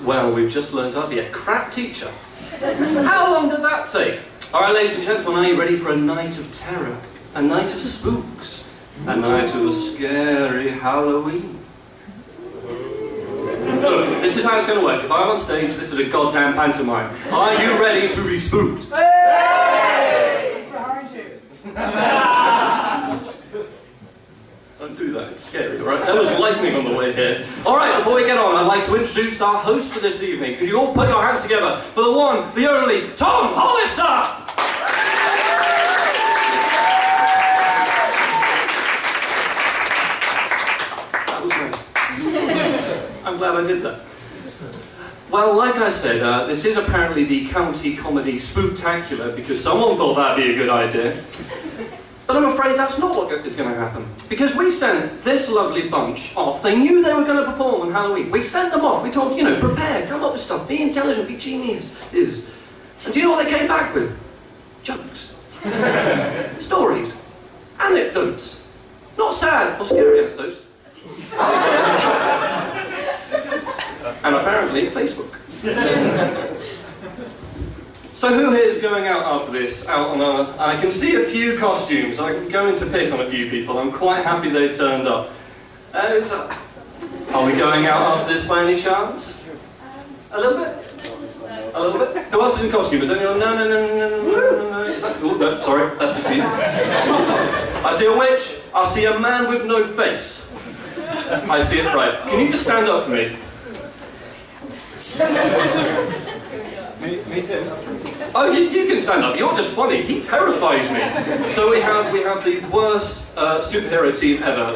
Well, we've just learned I'd be a crap teacher. How long did that take? Alright, ladies and gentlemen, are you ready for a night of terror? A night of spooks? A night of a scary Halloween? Look, this is how it's going to work. If I'm on stage, this is a goddamn pantomime. Are you ready to be spooked? Hey! It's behind you. Don't do that, it's scary, alright? There was lightning on the way here. Alright, before we get on, I'd like to introduce our host for this evening. Could you all put your hands together for the one, the only, Tom Hollister! That was nice. I'm glad I did that. Well, like I said, this is apparently the county comedy spooktacular because someone thought that'd be a good idea. But I'm afraid that's not what is going to happen. Because we sent this lovely bunch off. They knew they were going to perform on Halloween. We sent them off. We told, you know, prepare, come up with stuff, be intelligent, be genius. And do you know what they came back with? Jokes. Stories. Anecdotes. Not sad or scary anecdotes. And apparently Facebook. So who here is going out after this, out on a... I can see a few costumes. I'm going to pick on a few people. I'm quite happy they turned up. Are we going out after this by any chance? A little bit? A little bit? Who else is in costume? Is anyone? No. Is that... Oh, no, sorry. That's just me. I see a witch. I see a man with no face. I see it right. Can you just stand up for me? Me too. Oh, you can stand up. You're just funny. He terrifies me. So we have the worst superhero team ever.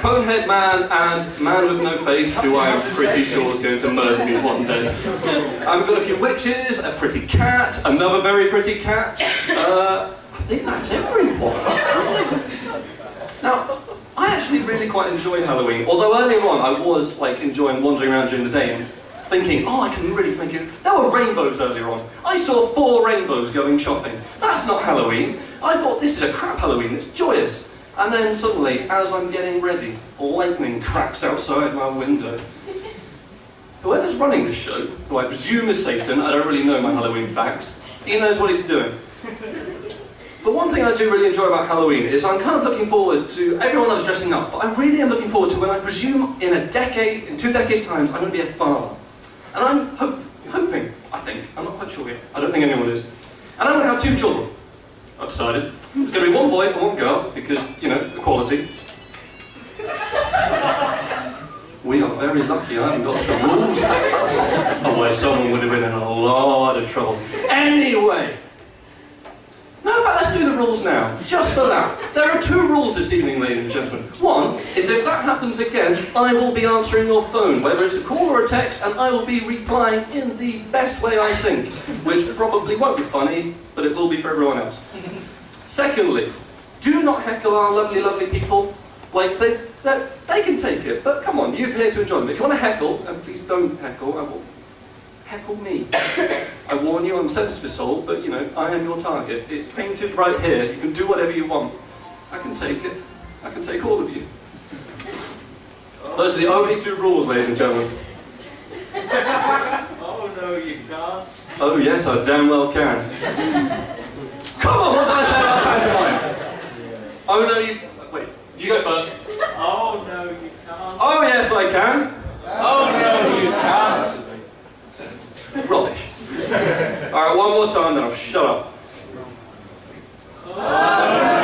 Conehead Man and Man with No Face, who I am pretty sure is going to murder me one day. I've got a few witches, a pretty cat, another very pretty cat. I think that's everyone. Now, I actually really quite enjoy Halloween. Although earlier on I was like enjoying wandering around during the day and thinking, oh, I can really make it. There were rainbows earlier on. I saw 4 rainbows going shopping. That's not Halloween. I thought this is a crap Halloween, it's joyous. And then suddenly, as I'm getting ready, lightning cracks outside my window. Whoever's running this show, who I presume is Satan, I don't really know my Halloween facts, he knows what he's doing. But one thing I do really enjoy about Halloween is I'm kind of looking forward to everyone that's dressing up, but I really am looking forward to when I presume in 2 decades' times, I'm going to be a father. And I'm hoping, I think, I'm not quite sure yet, I don't think anyone is. And I'm going to have 2 children, I've decided. It's going to be 1 boy and 1 girl, because, you know, equality. We are very lucky I haven't got the rules. Otherwise someone would have been in a lot of trouble. Anyway! No, in fact, let's do the rules now, just for that. There are 2 rules this evening, ladies and gentlemen. One is if that happens again, I will be answering your phone, whether it's a call or a text, and I will be replying in the best way I think, which probably won't be funny, but it will be for everyone else. Secondly, do not heckle our lovely, lovely people. Like, they can take it, but come on, you're here to enjoy them. If you want to heckle, and please don't heckle, I will heckle me. I warn you, I'm a sensitive soul, but you know, I am your target. It's painted right here. You can do whatever you want. I can take it. I can take all of you. Those are the only 2 rules, ladies and gentlemen. Oh no, you can't. Oh yes, I damn well can. Come on, what did I say about pantomime? Oh no, you... Wait, you go first. Oh no, you can't. Oh yes, I can. Oh no, you can't. Rubbish. Alright, one more time, then I'll shut up. Oh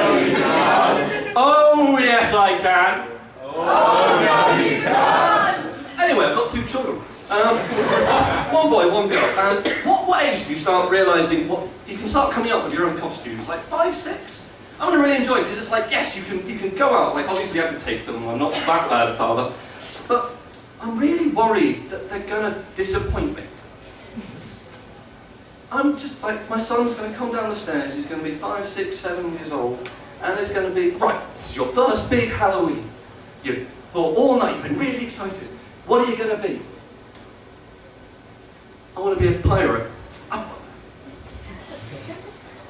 no, you can't. Oh yes, I can. Oh no, you can't. Anyway, I've got 2 children. 1 boy, 1 girl. And what age do you start realising what you can start coming up with your own costumes? Like 5, 6? I'm gonna really enjoy it because it's like, yes, you can go out. Like obviously I have to take them. I'm not that bad a father, but I'm really worried that they're gonna disappoint me. I'm just like, my son's going to come down the stairs, he's going to be 5, 6, 7 years old, and it's going to be, right, this is your first big Halloween. You've thought all night, you've been really excited. What are you going to be? I want to be a pirate.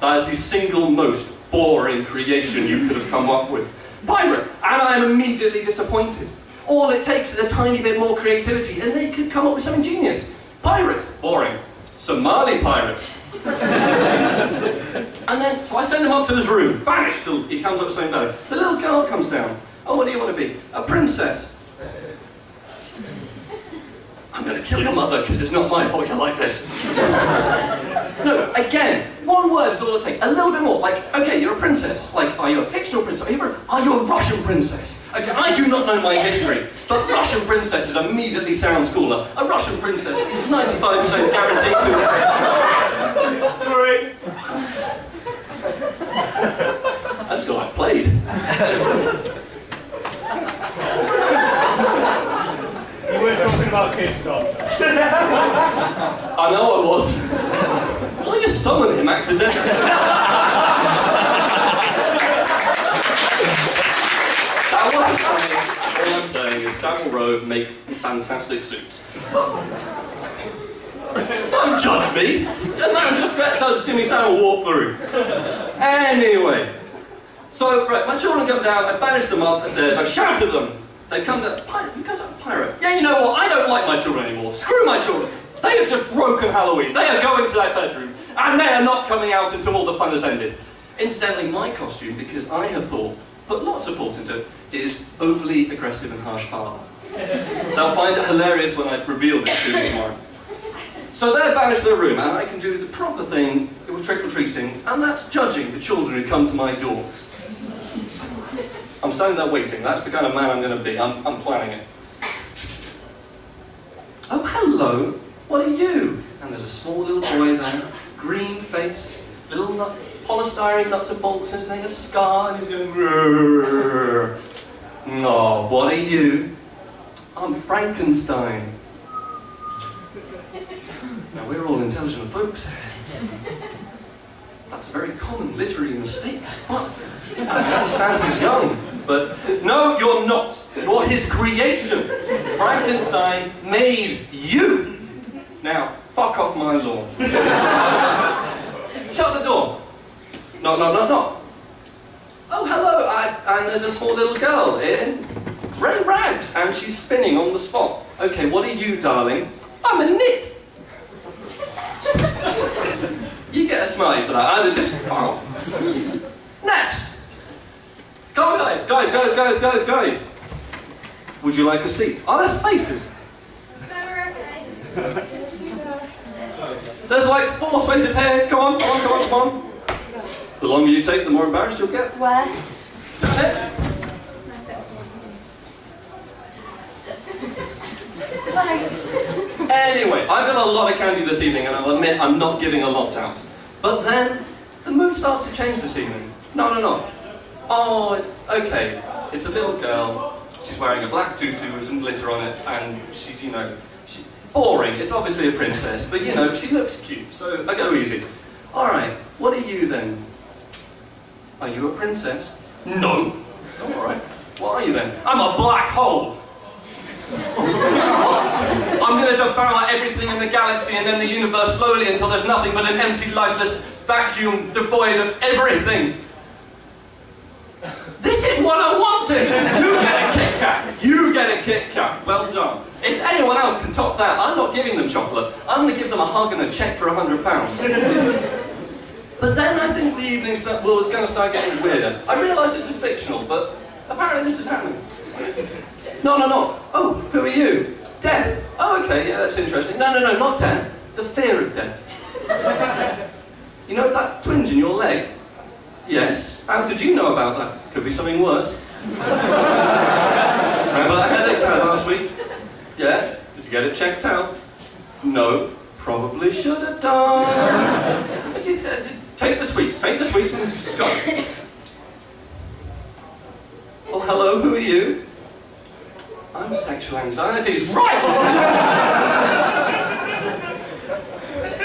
That is the single most boring creation you could have come up with. Pirate! And I am immediately disappointed. All it takes is a tiny bit more creativity and they could come up with something genius. Pirate, boring. Somali pirate. And then, so I send him up to his room, banished till he comes up with something better. The little girl comes down. Oh, what do you want to be? A princess. I'm going to kill your mother because it's not my fault you're like this. No, again, one word is all it takes. A little bit more. Like, okay, you're a princess. Like, are you a fictional princess? Are you a Russian princess? Okay, I do not know my history, but Russian princesses immediately sounds cooler. A Russian princess is 95% guaranteed to... Sorry. That's got I played. You weren't talking about kids, Tom. I know I was. Did I just summon him accidentally? All I'm saying is Savile Row make fantastic suits. Don't judge me! A man just does Jimmy Savile walk through. Anyway. So, right, my children come down, I banish them up the stairs, I shout at them. They come down, pirate, you guys are a pirate. Yeah, you know what, I don't like my children anymore. Screw my children. They have just broken Halloween. They are going to their bedroom, and they are not coming out until all the fun has ended. Incidentally, my costume, because I have put lots of thought into it, is overly aggressive and harsh father. They'll find it hilarious when I reveal this to them tomorrow. So they're banished to their room, and I can do the proper thing with trick-or-treating, and that's judging the children who come to my door. I'm standing there waiting. That's the kind of man I'm going to be. I'm planning it. Oh, hello. What are you? And there's a small little boy there, green face, little nuts, polystyrene nuts and bolts, and he's a scar, and he's going, "Rrrr." Oh, what are you? I'm Frankenstein. Now, we're all intelligent folks. That's a very common literary mistake. What? I understand he's young, but no, you're not. You're his creation. Frankenstein made you. Now, fuck off my lawn. Shut the door. Knock, knock, knock, knock. Oh, hello, and there's a small little girl in grey rags, and she's spinning on the spot. Okay, what are you, darling? I'm a knit. You get a smiley for that. Either just file. Next. Come on, guys. Would you like a seat? Are there spaces? There's like 4 spaces here. Come on. The longer you take, the more embarrassed you'll get. Where? That's it. Thanks. Anyway, I've got a lot of candy this evening, and I'll admit I'm not giving a lot out. But then, the mood starts to change this evening. No. Oh, okay. It's a little girl. She's wearing a black tutu with some glitter on it, and she's, she's boring. It's obviously a princess, but she looks cute, so I go easy. Alright, what are you then? Are you a princess? No. Alright. What are you then? I'm a black hole. I'm going to devour everything in the galaxy and then the universe slowly until there's nothing but an empty, lifeless vacuum devoid of everything. This is what I wanted! You get a Kit Kat. Well done. If anyone else can top that, I'm not giving them chocolate. I'm going to give them a hug and a cheque for £100. But then I think the evening was going to start getting weirder. I realise this is fictional, but apparently this is happening. No. Oh, who are you? Death. Oh, okay, yeah, that's interesting. No, not death. The fear of death. You know that twinge in your leg? Yes. How did you know about that? Could be something worse. Remember that headache I had last week? Yeah? Did you get it checked out? No. Probably should have done. Take the sweets and just go. Oh, hello, who are you? I'm sexual anxieties. Right!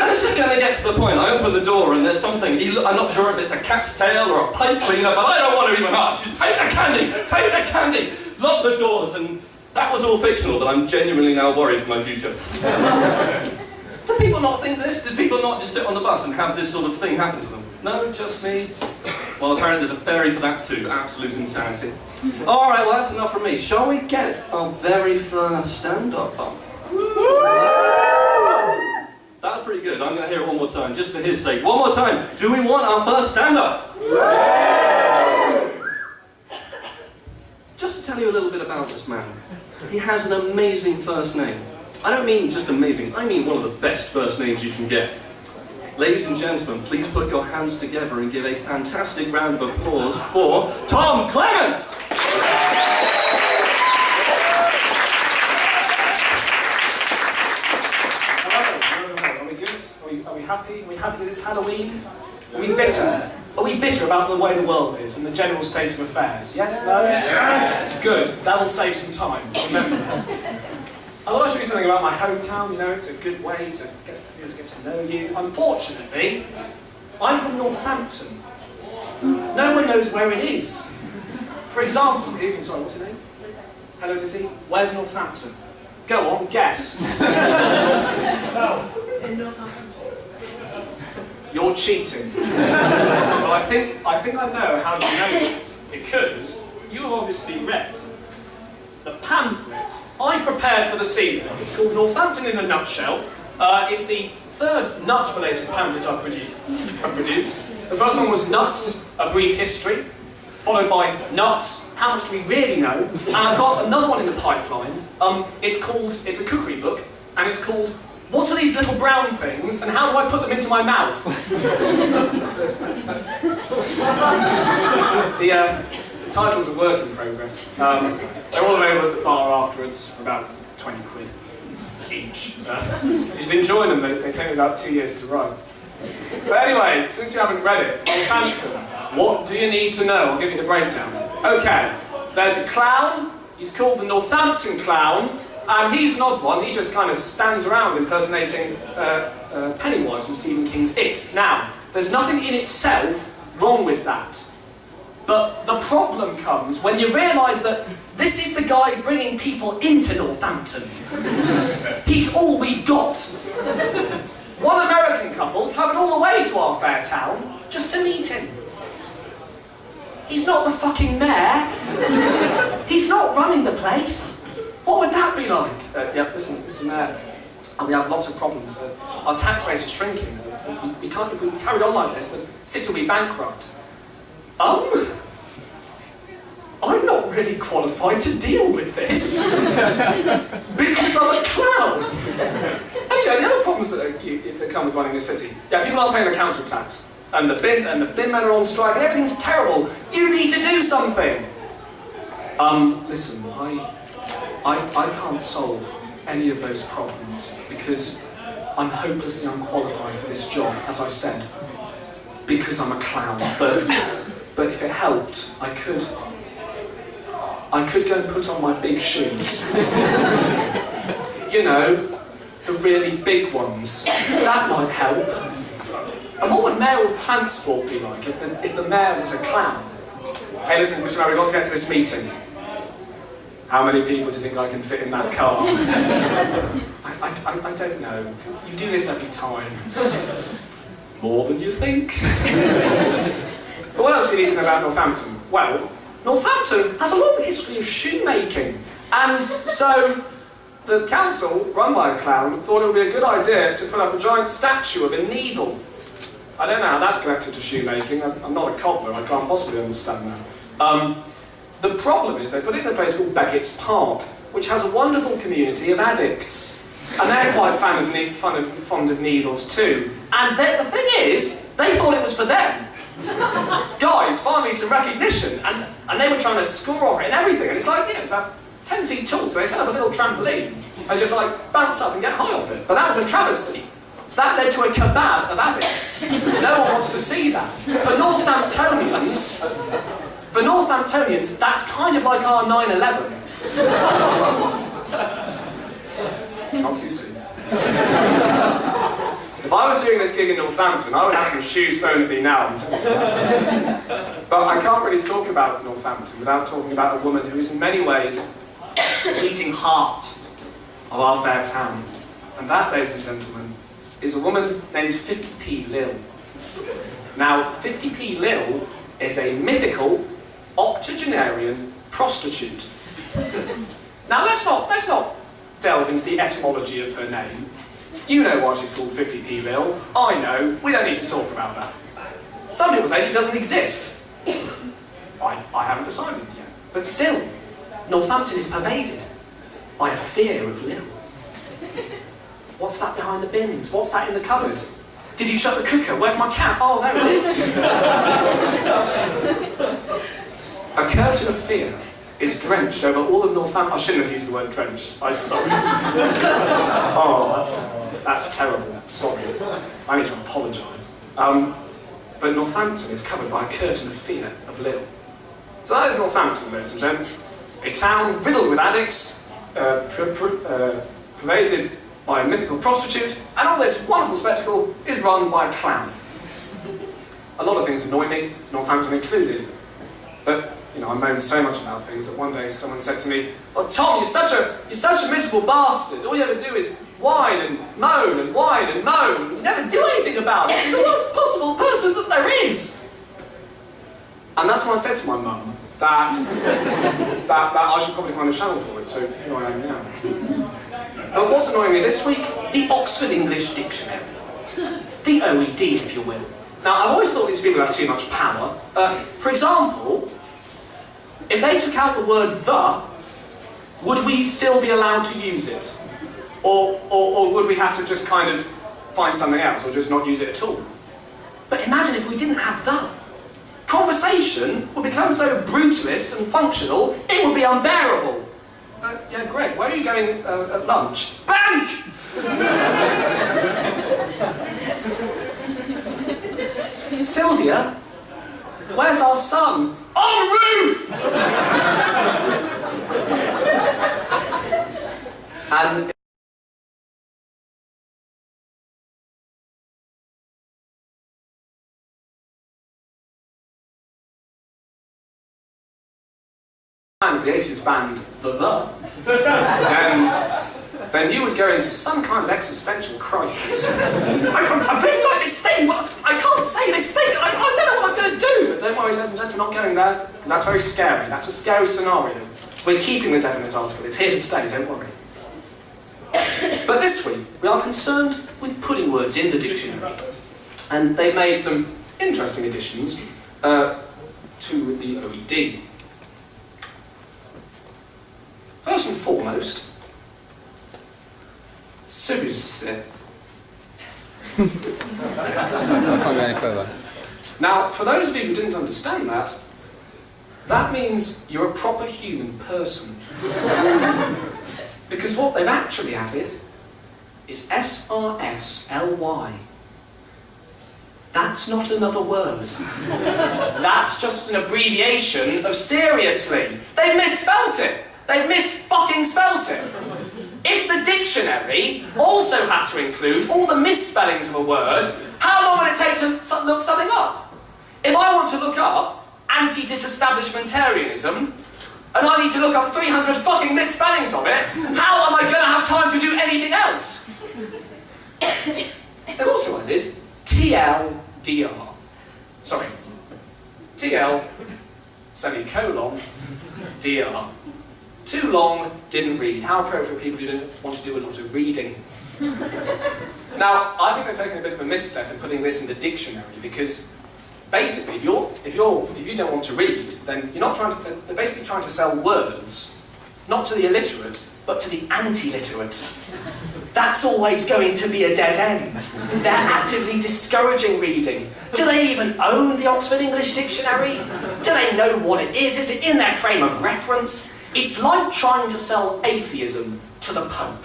And it's just going to get to the point. I open the door and there's something. I'm not sure if it's a cat's tail or a pipe cleaner, but I don't want to even ask. Just take the candy! Lock the doors. And that was all fictional, but I'm genuinely now worried for my future. Do people not think this? Did people not just sit on the bus and have this sort of thing happen to them? No, just me? Well, apparently there's a fairy for that too. Absolute insanity. All right, well, that's enough from me. Shall we get our very first stand-up on? That was pretty good. I'm going to hear it one more time, just for his sake. One more time. Do we want our first stand-up? Just to tell you a little bit about this man. He has an amazing first name. I don't mean just amazing, I mean one of the best first names you can get. Ladies and gentlemen, please put your hands together and give a fantastic round of applause for Tom Clements! Are we good? Are we happy? Are we happy that it's Halloween? Are we bitter? Are we bitter about the way the world is and the general state of affairs? Yes? No? Yes! Good. That'll save some time. Remember that. I thought I'd show you something about my hometown. You know, it's a good way to get to know you. Unfortunately, I'm from Northampton. No one knows where it is. For example, sorry, what's your name? Hello, Lizzie. Where's Northampton? Go on, guess. In Northampton. You're cheating. Well, I think I know how you know it, because you have obviously read the pamphlet I prepared for this evening. It's called Northampton in a Nutshell. It's the third nut-related pamphlet I've produced. The first one was Nuts, A Brief History, followed by Nuts, How Much Do We Really Know? And I've got another one in the pipeline. It's a cookery book, and it's called What Are These Little Brown Things, and How Do I Put Them Into My Mouth? The title's a work in progress. They're all available at the bar afterwards for about 20 quid each. If you've been enjoying them, they take me about 2 years to write. But anyway, since you haven't read it, Northampton, what do you need to know? I'll give you the breakdown. Okay, there's a clown. He's called the Northampton Clown. And he's an odd one. He just kind of stands around impersonating Pennywise from Stephen King's It. Now, there's nothing in itself wrong with that. But the problem comes when you realise that this is the guy bringing people into Northampton. He's all we've got. One American couple travelled all the way to our fair town just to meet him. He's not the fucking mayor. He's not running the place. What would that be like? Listen, Mr. Mayor, we have lots of problems. Our tax base is shrinking. We can't, if we carry on like this, the city will be bankrupt. I'm not really qualified to deal with this. Because I'm a clown. And you know, the other problems that come with running a city. Yeah, people aren't paying the council tax. And the bin men are on strike, and everything's terrible. You need to do something. Listen, I can't solve any of those problems because I'm hopelessly unqualified for this job, as I said, because I'm a clown. But if it helped, I could go and put on my big shoes. You know, the really big ones. That might help. And what would mayoral transport be like if the mayor was a clown? Hey, listen, Mr. Mayor, we've got to get to this meeting. How many people do you think I can fit in that car? I don't know. You do this every time. More than you think. But what else do you need to know about Northampton? Well, Northampton has a long history of shoemaking. And so the council, run by a clown, thought it would be a good idea to put up a giant statue of a needle. I don't know how that's connected to shoemaking. I'm not a cobbler, I can't possibly understand that. The problem is they put it in a place called Beckett's Park, which has a wonderful community of addicts. And they're quite fond of needles too. And the thing is, they thought it was for them. Guys, finally some recognition. And they were trying to score off it and everything. And it's like, you know, it's about 10 feet tall, so they set up a little trampoline and just like bounce up and get high off it. But that was a travesty. That led to a kebab of addicts. No one wants to see that. For Northamptonians, that's kind of like our 9/11. Not too soon. If I was doing this gig in Northampton, I would have some shoes thrown at me now. I'm telling you that. But I can't really talk about Northampton without talking about a woman who is in many ways the beating heart of our fair town. And that, ladies and gentlemen, is a woman named 50p Lil. Now, 50p Lil is a mythical octogenarian prostitute. Now let's not delve into the etymology of her name. You know why she's called 50p Lil. I know. We don't need to talk about that. Some people say she doesn't exist. I haven't decided yet. But still, Northampton is pervaded by a fear of Lil. What's that behind the bins? What's that in the cupboard? Did you shut the cooker? Where's my cat? Oh, there it is. A curtain of fear is drenched over all of Northampton. I shouldn't have used the word drenched. I'm sorry. Oh, that's terrible. Sorry. I need to apologise. But Northampton is covered by a curtain of fear of Lil. So that is Northampton, ladies and gents. A town riddled with addicts, pervaded by a mythical prostitute, and all this wonderful spectacle is run by a clown. A lot of things annoy me, Northampton included, but I moan so much about things that one day someone said to me, "Oh, Tom, you're such a miserable bastard. All you ever do is whine and moan and whine and moan, and you never do anything about it. You're the worst possible person that there is." And that's when I said to my mum that I should probably find a channel for it, so here I am now. But what's annoying me this week? The Oxford English Dictionary. The OED, if you will. Now, I've always thought these people have too much power. For example, if they took out the word "the," would we still be allowed to use it? Or would we have to just kind of find something else, or just not use it at all? But imagine if we didn't have "the." Conversation would become so brutalist and functional, it would be unbearable. Yeah, Greg, where are you going at lunch? Bank! Sylvia, where's our son? On the roof! And the 80s band The, then you would go into some kind of existential crisis. I really like this thing, but I can't say this thing. I don't know what I'm going to do. But don't worry, ladies and gentlemen, we're not going there, because that's very scary. That's a scary scenario. We're keeping the definite article. It's here to stay, don't worry. But this week, we are concerned with putting words in the dictionary. And they've made some interesting additions to the OED. First and foremost, seriously. I can't go any further. Now, for those of you who didn't understand that, that means you're a proper human person. Because what they've actually added is SRSLY. That's not another word. That's just an abbreviation of seriously. They misspelt it. They've mis-fucking-spelt it. If the dictionary also had to include all the misspellings of a word, how long would it take to look something up? If I want to look up anti-disestablishmentarianism, and I need to look up 300 fucking misspellings of it, how am I going to have time to do anything else? They've also added TLDR. Sorry. TL, semicolon, DR. Too long, didn't read. How appropriate for people who didn't want to do a lot of reading. Now, I think they're taking a bit of a misstep in putting this in the dictionary, because basically, if you don't want to read, then you're not trying to. They're basically trying to sell words, not to the illiterate, but to the anti-literate. That's always going to be a dead end. They're actively discouraging reading. Do they even own the Oxford English Dictionary? Do they know what it is? Is it in their frame of reference? It's like trying to sell atheism to the Pope.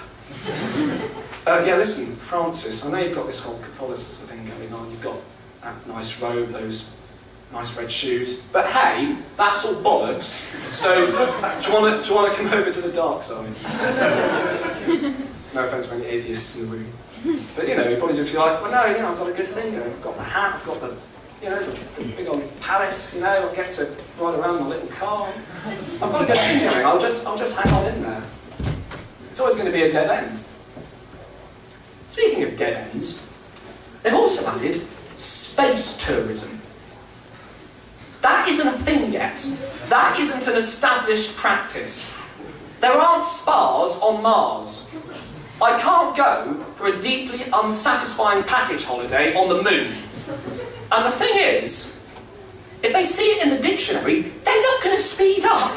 Yeah, listen, Francis, I know you've got this whole Catholicism thing going on. You've got that nice robe, those nice red shoes. But hey, that's all bollocks. So, do you want to come over to the dark side? No offence to any atheists in the room. But, you'd probably just be like, well, no, I've got a good thing going. I've got the hat, I've got the big old palace, I'll get to ride around in a little car. I've got a good thing going, I'll just hang on in there. It's always going to be a dead end. Speaking of dead ends, they've also added space tourism. That isn't a thing yet. That isn't an established practice. There aren't spas on Mars. I can't go for a deeply unsatisfying package holiday on the moon. And the thing is, if they see it in the dictionary, they're not going to speed up.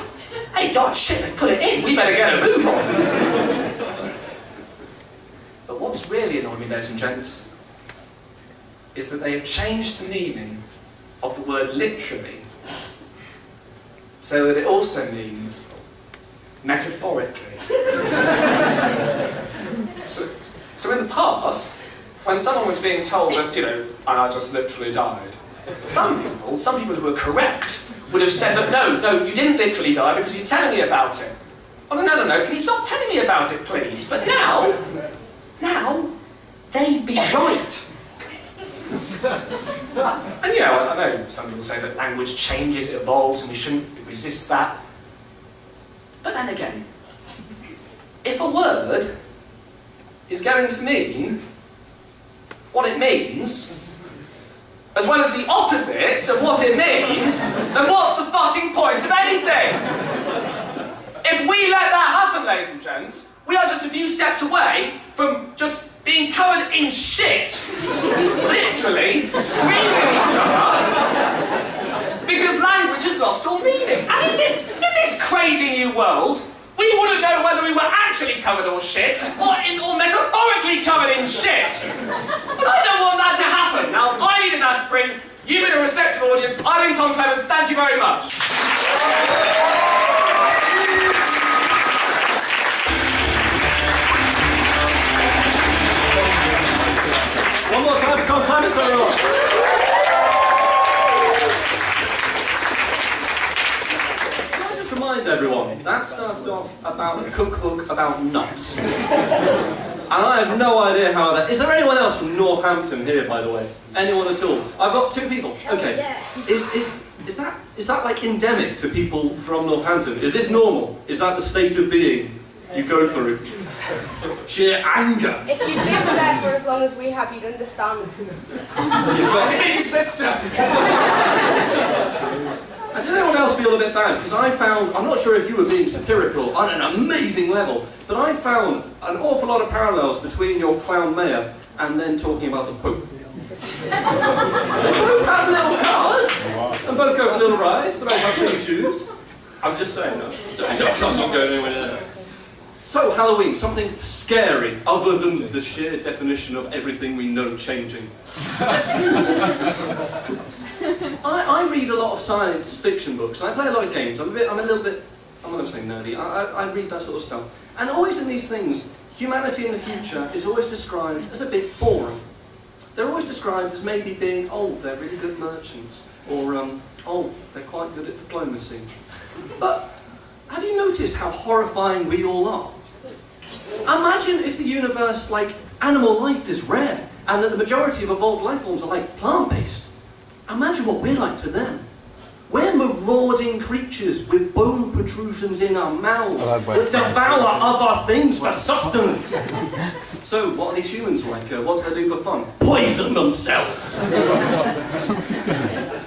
Hey guys, shit, they put it in, we better get a move on. But what's really annoying me, ladies and gents, is that they have changed the meaning of the word literally so that it also means metaphorically. So in the past, when someone was being told that, you know, and I just literally died, some people who were correct would have said that no, you didn't literally die because you're telling me about it. On another note, can you stop telling me about it, please? But now, they'd be right. And you know, I know some people say that language changes, it evolves, and we shouldn't resist that. But then again, if a word is going to mean what it means, as well as the opposite of what it means, then what's the fucking point of anything? If we let that happen, ladies and gents, we are just a few steps away from just being covered in shit, literally, screaming at each other, because language has lost all meaning. And in this crazy new world, we wouldn't know whether we were actually covered in shit or metaphorically covered in shit. But I don't want that to happen. Now, I need an aspirin. You've been a receptive audience. I've been Tom Clements. Thank you very much. One more time for Tom Clements, everyone. Can I just remind everyone, that started off about a cookbook about nuts. And I have no idea how that... Is there anyone else from Northampton here, by the way? Anyone at all? I've got 2 people. Okay. Is that like endemic to people from Northampton? Is this normal? Is that the state of being you go through? Sheer anger. If you live there for as long as we have, you'd understand. Hey, sister! Did anyone else feel a bit bad? Because I found, I'm not sure if you were being satirical on an amazing level, but I found an awful lot of parallels between your clown mayor and then talking about the Pope. They both have little cars, and both go for little rides, they both have silly shoes. I'm just saying, no. I'm not going anywhere near there. So, Halloween, something scary, other than the sheer definition of everything we know changing. I read a lot of science fiction books, and I play a lot of games. I'm a little bit, I'm not going to say nerdy, I read that sort of stuff. And always in these things, humanity in the future is always described as a bit boring. They're always described as maybe being, oh, they're really good merchants, or, oh, they're quite good at diplomacy. But have you noticed how horrifying we all are? Imagine if the universe, like, animal life is rare, and that the majority of evolved life forms are like plant-based. Imagine what we're like to them. We're marauding creatures with bone protrusions in our mouths that devour other things for sustenance. So, what are these humans like? What do they do for fun? Poison themselves!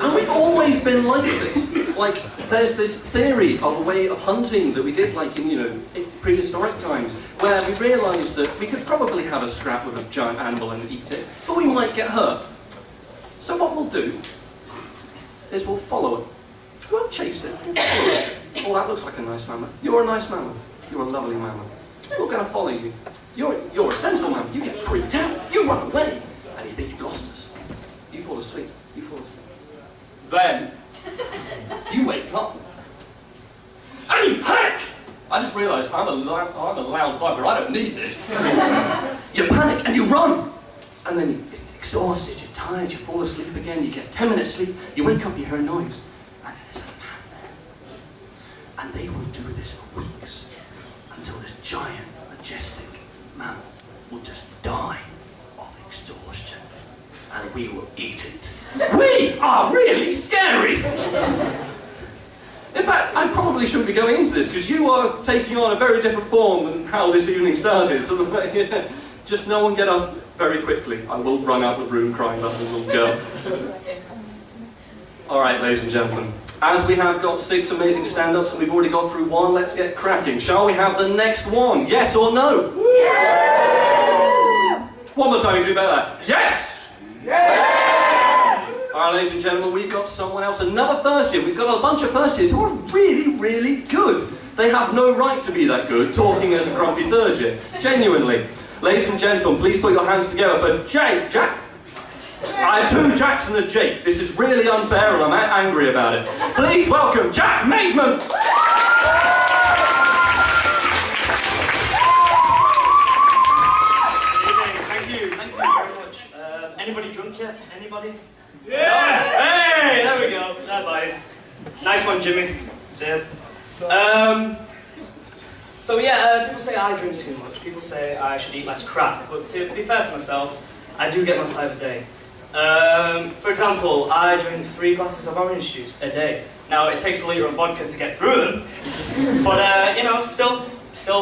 And we've always been like this. Like, there's this theory of a way of hunting that we did, like, in, in prehistoric times, where we realised that we could probably have a scrap with a giant animal and eat it, but we might get hurt. So what we'll do is we'll follow it. We won't chase it, we'll follow it. Oh, that looks like a nice mammoth. You're a nice mammoth. You're a lovely mammoth. We're going to follow you. You're a sensible mammoth. You get freaked out. You run away. And you think you've lost us. You fall asleep. You fall asleep. Then, you wake up. And you panic! I just realised I'm a loud viper. I don't need this. You panic and you run. And then you're exhausted, you're tired, you fall asleep again, you get 10 minutes sleep, you wake up, you hear a noise. And there's a man there. And they will do this for weeks. Until this giant, majestic mammal will just die of exhaustion. And we will eat it. We are really scary! In fact, I probably shouldn't be going into this, because you are taking on a very different form than how this evening started. Sort of, just no one get up very quickly. I will run out of room crying like a little girl. Alright, ladies and gentlemen, as we have got 6 amazing stand-ups and we've already got through 1, let's get cracking. Shall we have the next one? Yes or no? Yes! One more time, you can do better. Yes! Yes! Alright, ladies and gentlemen, we've got someone else, another first year. We've got a bunch of first years who are really, really good. They have no right to be that good, talking as a grumpy third year. Genuinely. Ladies and gentlemen, please put your hands together for Jack. I have 2 Jacks and a Jake. This is really unfair and I'm angry about it. Please welcome Jack Maidment! Thank you very much. Anybody drunk yet? Anybody? Yeah! Hey, there we go. Bye. Nice one, Jimmy. Cheers. So yeah, people say I drink too much. People say I should eat less crap. But to be fair to myself, I do get my 5 a day. For example, I drink 3 glasses of orange juice a day. Now, it takes a litre of vodka to get through them, but you know, still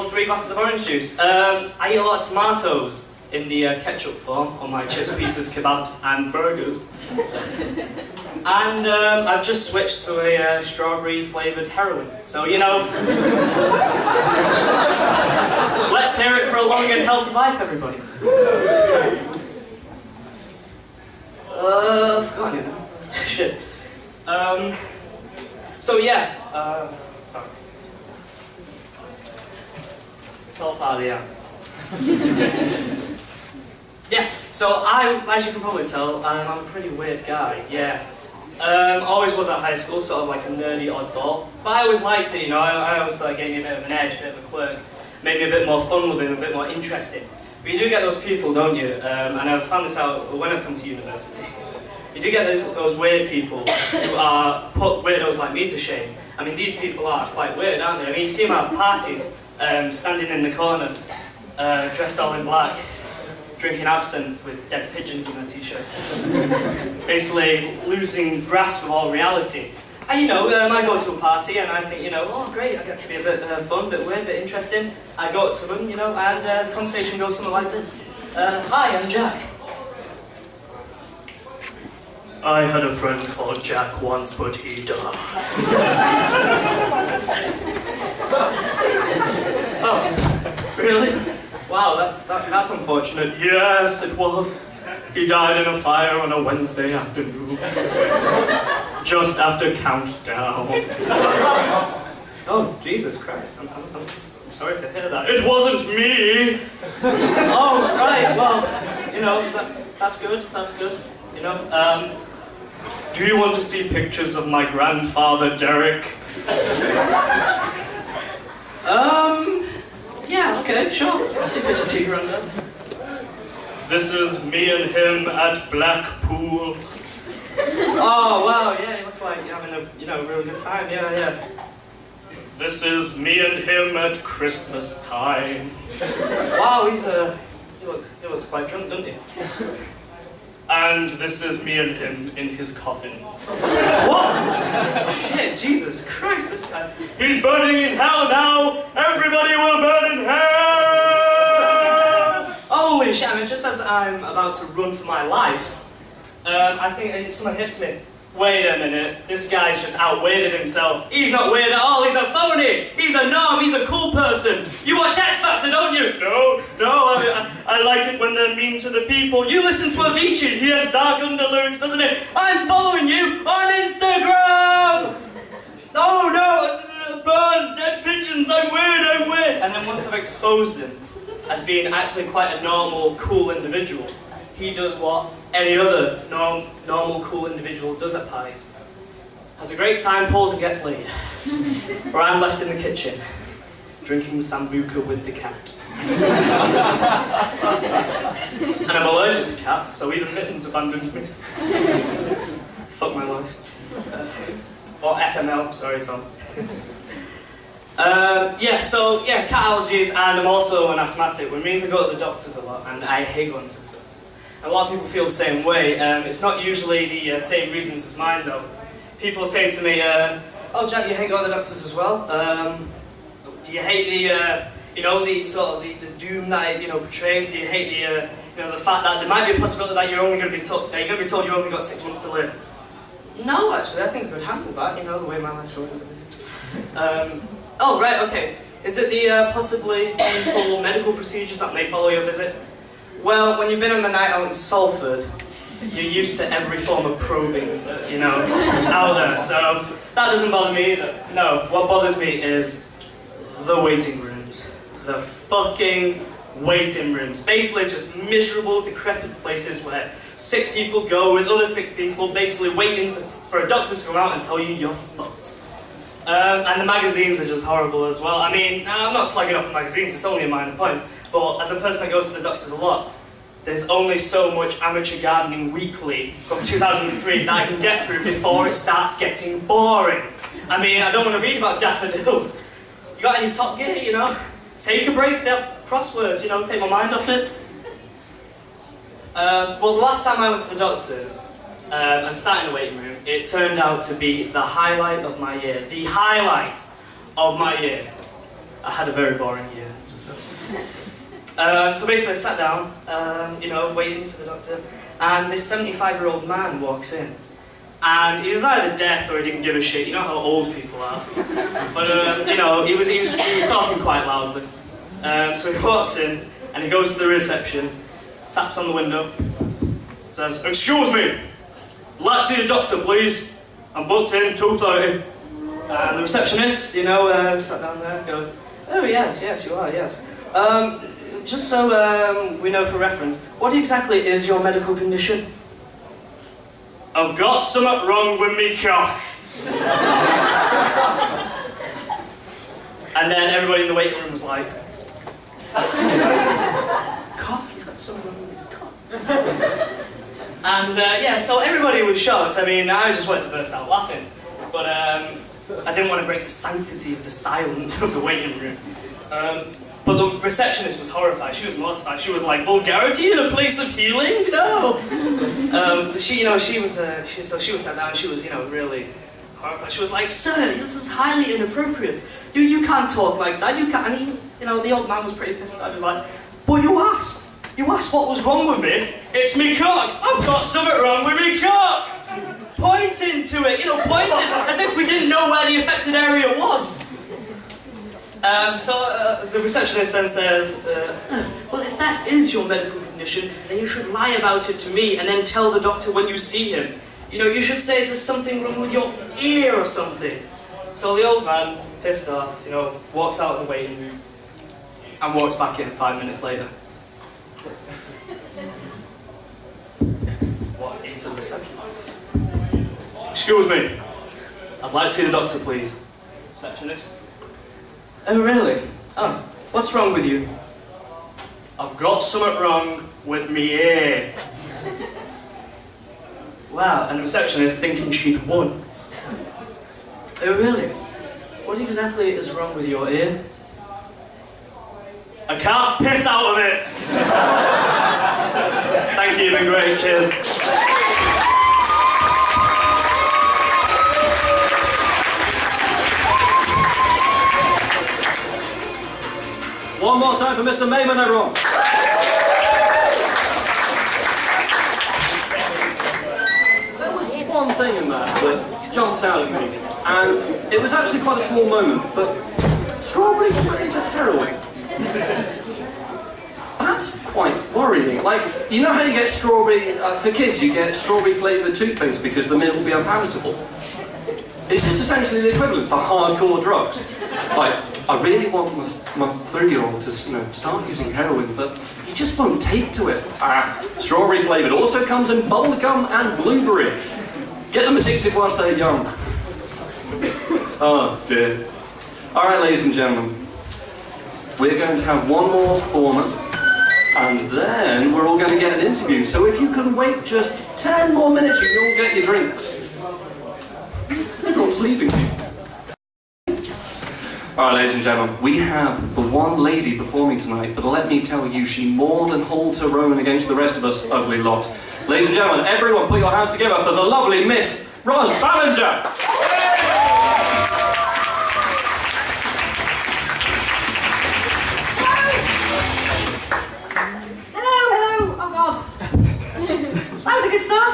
3 glasses of orange juice. I eat a lot of tomatoes in the ketchup form on my chips, pizzas, kebabs and burgers. And I've just switched to a strawberry flavoured heroin. So, you know, let's hear it for a long and healthy life, everybody. Forgotten it now. Shit. So yeah, sorry. It's all part of the act. Yeah, so as you can probably tell, I'm a pretty weird guy, yeah. Always was at high school, sort of like a nerdy oddball. But I always liked it, you know, I always thought it gave me a bit of an edge, a bit of a quirk. Made me a bit more fun with it, a bit more interesting. But you do get those people, don't you? And I've found this out when I've come to university. You do get those weird people who put weirdos like me to shame. I mean, these people are quite weird, aren't they? I mean, you see them at parties, standing in the corner, dressed all in black, drinking absinthe with dead pigeons in their t-shirt. Basically, losing grasp of all reality. And you know, I go to a party and I think, you know, oh great, I get to be a bit fun, a bit weird, a bit interesting. I go up to them, you know, and the conversation goes something like this. Hi, I'm Jack. I had a friend called Jack once, but he died. Oh, really? Wow, that's unfortunate. Yes, it was. He died in a fire on a Wednesday afternoon. Just after countdown. Oh, Jesus Christ. I'm sorry to hear that. It wasn't me! Oh, right, well, you know, that's good, you know. Do you want to see pictures of my grandfather, Derek? Yeah, okay, sure. I'll see pictures of your granddad. This is me and him at Blackpool. Oh, wow, yeah, you look like you're having a, you know, really good time, yeah. This is me and him at Christmas time. Wow, he looks quite drunk, doesn't he? And this is me and him in his coffin. What? Shit, Jesus Christ, this guy. He's burning in hell now! Everybody will burn in hell! Holy shit, I mean, just as I'm about to run for my life, I think someone hits me. Wait a minute, this guy's just out-weirded himself. He's not weird at all, he's a phony! He's a norm, he's a cool person! You watch X Factor, don't you? No, I like it when they're mean to the people. You listen to Avicii, he has dark underlyrics, doesn't he? I'm following you on Instagram! No, burn, dead pigeons, I'm weird! And then once I've exposed him as being actually quite a normal, cool individual, he does what any other normal, cool individual does at parties. Has a great time, pulls and gets laid. Or I'm left in the kitchen, drinking sambuca with the cat. And I'm allergic to cats, so even Mittens abandoned me. Fuck my life. Or FML, sorry Tom. Cat allergies, and I'm also an asthmatic, which means I go to the doctors a lot, and I hate going to the doctors. A lot of people feel the same way. It's not usually the same reasons as mine, though. People say to me, "Oh, Jack, you hate going to the doctors as well? Do you hate the, the sort of the doom that it, portrays? Do you hate the fact that there might be a possibility that you're only going to be told, you've only got 6 months to live?" No, actually, I think I could handle that, you know, the way my life's going. Oh, right, okay. Is it the possibly painful medical procedures that may follow your visit? Well, when you've been on the night out in Salford, you're used to every form of probing that's, you know, out there, so that doesn't bother me either. No, what bothers me is the waiting rooms. The fucking waiting rooms. Basically just miserable, decrepit places where sick people go with other sick people, basically waiting for a doctor to come out and tell you you're fucked. And the magazines are just horrible as well. I mean, I'm not slagging off the magazines, it's only a minor point, but as a person that goes to the doctors a lot, there's only so much Amateur Gardening Weekly from 2003 that I can get through before it starts getting boring. I mean, I don't want to read about daffodils. You got any Top Gear, you know? Take a break, they have crosswords, you know, take my mind off it. Well, the last time I went to the doctors and sat in the waiting room, it turned out to be the highlight of my year. The highlight of my year. I had a very boring year, just so. So basically I sat down, you know, waiting for the doctor, and this 75-year-old man walks in. And he was either deaf or he didn't give a shit, you know how old people are. But, you know, he was talking quite loudly. So he walks in, and he goes to the reception, taps on the window, says, "Excuse me, I'd like to see the doctor, please. I'm booked in 2:30. And the receptionist, you know, sat down there, goes, "Oh, yes, you are, yes. Just so we know for reference, what exactly is your medical condition?" "I've got something wrong with me cock." And then everybody in the waiting room was like, "Cock? He's got something wrong with his cock." And yeah, so everybody was shocked. I mean, I just wanted to burst out laughing. But I didn't want to break the sanctity of the silence of the waiting room. But the receptionist was horrified. She was mortified. She was like, "Vulgarity in a place of healing? No!" She was sat down. She was, you know, really horrified. She was like, "Sir, this is highly inappropriate. You can't talk like that. You can't." And he was, you know, the old man was pretty pissed. I was like, "But you asked what was wrong with me. It's me cock. I've got something wrong with me cock." Pointing to it, you know, pointing as if we didn't know where the affected area was. So the receptionist then says, "Well, if that is your medical condition, then you should lie about it to me and then tell the doctor when you see him. You know, you should say there's something wrong with your ear or something." So the old man, pissed off, you know, walks out of the waiting room and walks back in 5 minutes later. Walk into the reception. "Excuse me, I'd like to see the doctor, please." Receptionist. "Oh, really? Oh, what's wrong with you?" "I've got something wrong with me ear." Wow, and the receptionist thinking she'd won. "Oh, really? What exactly is wrong with your ear?" "I can't piss out of it." Thank you, you've been great, cheers. One more time for Mr. Maidment, everyone. There was one thing in that jumped out at me, and it was actually quite a small moment, but strawberry flavored heroin. That's quite worrying. Like, you know how you get strawberry, for kids you get strawberry flavoured toothpaste because the mint will be unpalatable? Is this essentially the equivalent for hardcore drugs? Like, I really want my 3-year-old to, you know, start using heroin, but he just won't take to it. Strawberry flavoured also comes in bubblegum and blueberry. Get them addicted whilst they're young. Oh dear. Alright, ladies and gentlemen, we're going to have one more performer, and then we're all going to get an interview. So if you can wait just 10 more minutes, you can all get your drinks. Everyone's leaving. Alright, ladies and gentlemen, we have the one lady before me tonight, but let me tell you, she more than holds her own against the rest of us ugly lot. Ladies and gentlemen, everyone put your hands together for the lovely Miss Ros Ballinger! Hello! Oh God. That was a good start.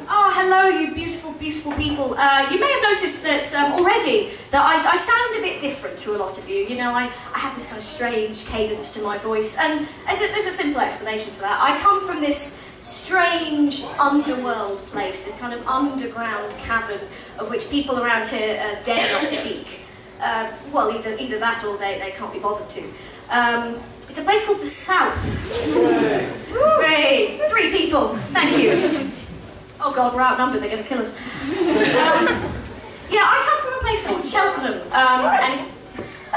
Oh, hello, you beautiful beautiful people. You may have noticed that already that I sound a bit different to a lot of you. You know, I have this kind of strange cadence to my voice, and there's a simple explanation for that. I come from this strange underworld place, this kind of underground cavern of which people around here dare not speak. Well, either that or they can't be bothered to. It's a place called the South. Hooray! 3 people, thank you. Oh God, we're outnumbered, they're going to kill us. Yeah, I come from a place called Cheltenham.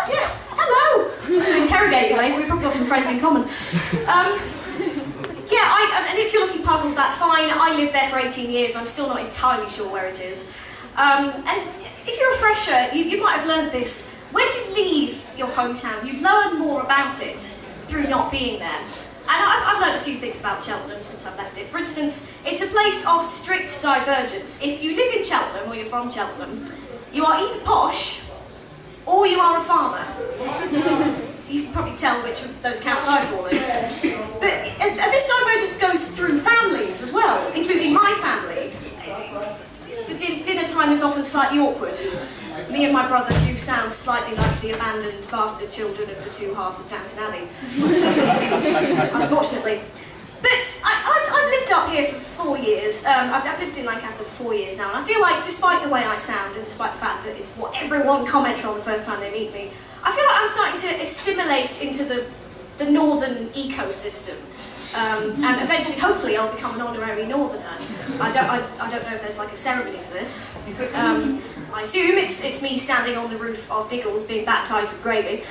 Yeah, hello! I'm going to interrogate you later, we've probably got some friends in common. Yeah, and if you're looking puzzled, that's fine. I lived there for 18 years, and I'm still not entirely sure where it is. And if you're a fresher, you might have learned this. When you leave your hometown, you learn more about it through not being there. And I've learned a few things about Cheltenham since I've left it. For instance, it's a place of strict divergence. If you live in Cheltenham, or you're from Cheltenham, you are either posh, or you are a farmer. You can probably tell which of those camps I fall in. But this divergence goes through families as well, including my family. The dinner time is often slightly awkward. Me and my brother do sound slightly like the abandoned bastard children of the 2 halves of Downton Abbey. Unfortunately. But I've lived up here for 4 years. I've lived in Lancaster for 4 years now, and I feel like, despite the way I sound, and despite the fact that it's what everyone comments on the first time they meet me, I feel like I'm starting to assimilate into the northern ecosystem. And eventually, hopefully, I'll become an honorary northerner. I don't know if there's like a ceremony for this. I assume it's me standing on the roof of Nicholls being baptised with gravy.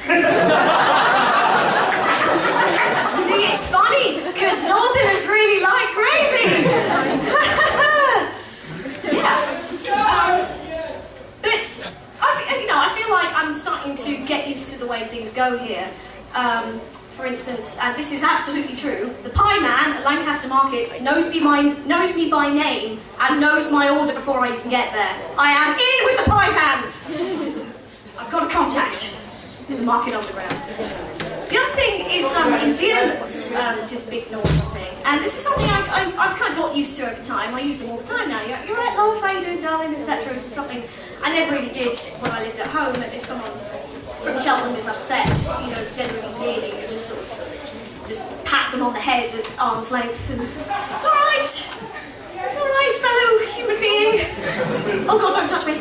See, it's funny, because northerners really like gravy! Yeah. But, I feel like I'm starting to get used to the way things go here. For instance, and this is absolutely true, the pie man at Lancaster Market knows me by name and knows my order before I even get there. I am in with the pie man! I've got a contact in the market underground. The other thing is endearments, which is a big northern thing. And this is something I've kind of got used to over time. I use them all the time now. You're right, love, how you doing, darling, etc. Which is something I never really did when I lived at home. If someone from Cheltenham is upset, generally nearly just sort of pat them on the head at arm's length and it's alright, fellow human being. Oh God, don't touch me.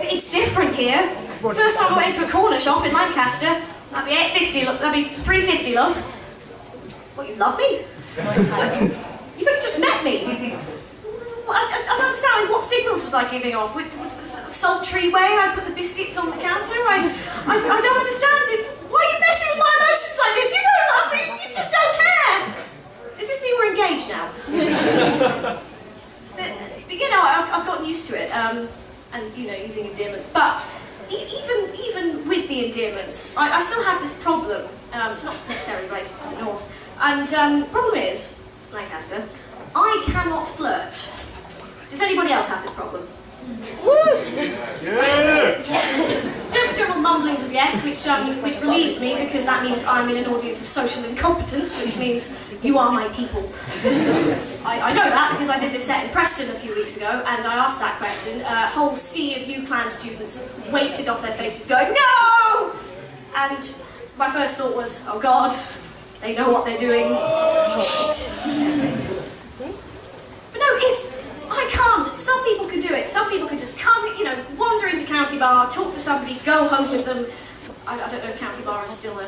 It's different here. First time I went to a corner shop in Lancaster, that'd be that'd be £3.50, love. What, you love me? You've only just met me. I don't understand, what signals was I giving off? Was that a sultry way I put the biscuits on the counter? I don't understand it. Why are you messing with my emotions like this? You don't love me, you just don't care! Does this mean we're engaged now? but I've gotten used to it, and using endearments. But even with the endearments, I still have this problem. It's not necessarily related to the north. And the problem is, Lancaster, I cannot flirt. Does anybody else have this problem? Yeah! General mumblings of yes, which relieves me because that means I'm in an audience of social incompetence, which means you are my people. I know that because I did this set in Preston a few weeks ago, and I asked that question. A whole sea of UClan students wasted off their faces going, no! And my first thought was, oh God, they know what they're doing. Shit. But no, I can't. Some people can do it. Some people can just come, wander into County Bar, talk to somebody, go home with them. I don't know if County Bar is still a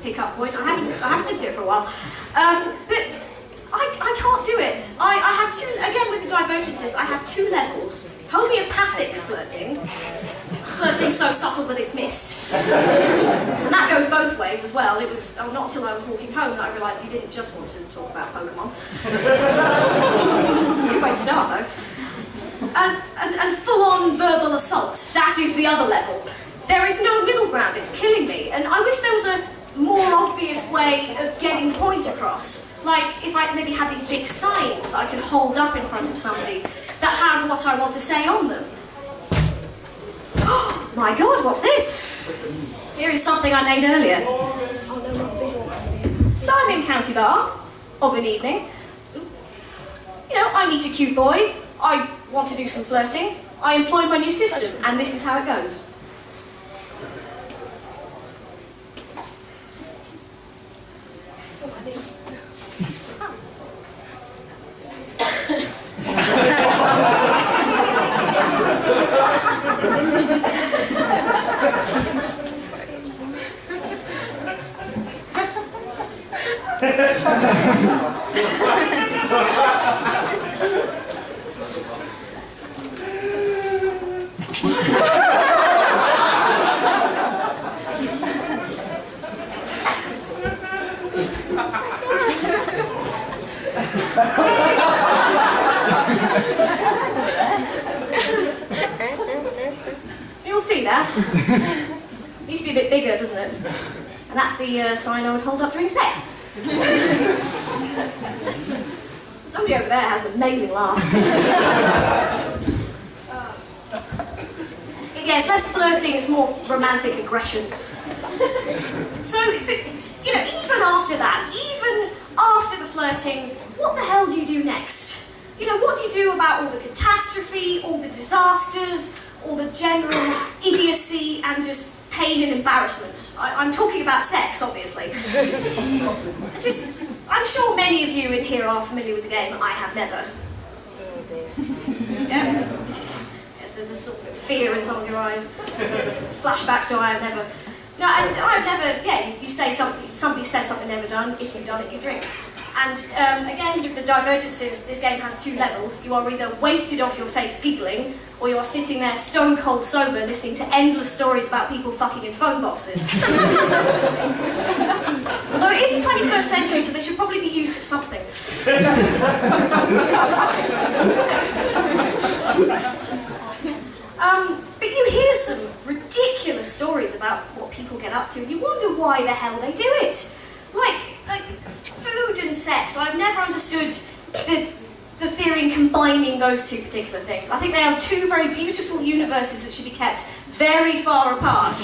pick-up point. I haven't lived here for a while. But I can't do it. I have two, again with the divergences, I have 2 levels. Homeopathic flirting so subtle that it's missed. And that goes both ways as well. It was not until I was walking home that I realised he didn't just want to talk about Pokemon. It's a good way to start though. And full-on verbal assault, that is the other level. There is no middle ground, it's killing me. And I wish there was a more obvious way of getting the point across. Like if I maybe had these big signs that I could hold up in front of somebody that have what I want to say on them. Oh my God, what's this? Here is something I made earlier. So I'm in County Bar of an evening. I meet a cute boy I want to do some flirting. I employ my new system, and this is how it goes. You'll see that. It needs to be a bit bigger, doesn't it? And that's the sign I would hold up during sex. Somebody over there has an amazing laugh. Yes, less flirting, it's more romantic aggression. So, you know, even after that, even after the flirting, what the hell do you do next? You know, what do you do about all the catastrophe, all the disasters, all the general idiocy and just pain and embarrassment? I'm talking about sex, obviously. I'm sure many of you in here are familiar with the game I Have Never. Oh dear. Yeah? Yes, there's a sort of fear in some of your eyes. Flashbacks to I Have Never. No, and I've never, yeah, you say something, somebody says something never done, if you've done it, you drink. And again, with the divergences, this game has two levels. You are either wasted off your face giggling, or you are sitting there stone cold sober listening to endless stories about people fucking in phone boxes. Although it is the 21st century, so they should probably be used for something. But you hear some ridiculous stories about what people get up to, and you wonder why the hell they do it. Like food and sex. I've never understood the theory in combining those two particular things. I think they are two very beautiful universes that should be kept very far apart.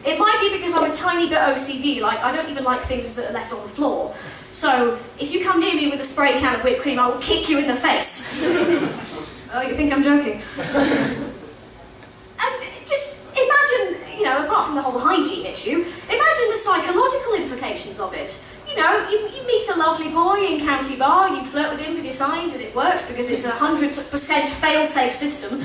It might be because I'm a tiny bit OCD, like I don't even like things that are left on the floor. So if you come near me with a spray can of whipped cream, I will kick you in the face. Oh, you think I'm joking? And just imagine, you know, apart from the whole hygiene issue, imagine the psychological implications of it. You know, you meet a lovely boy in County Bar, you flirt with him with your signs, and it works because it's a 100% fail-safe system.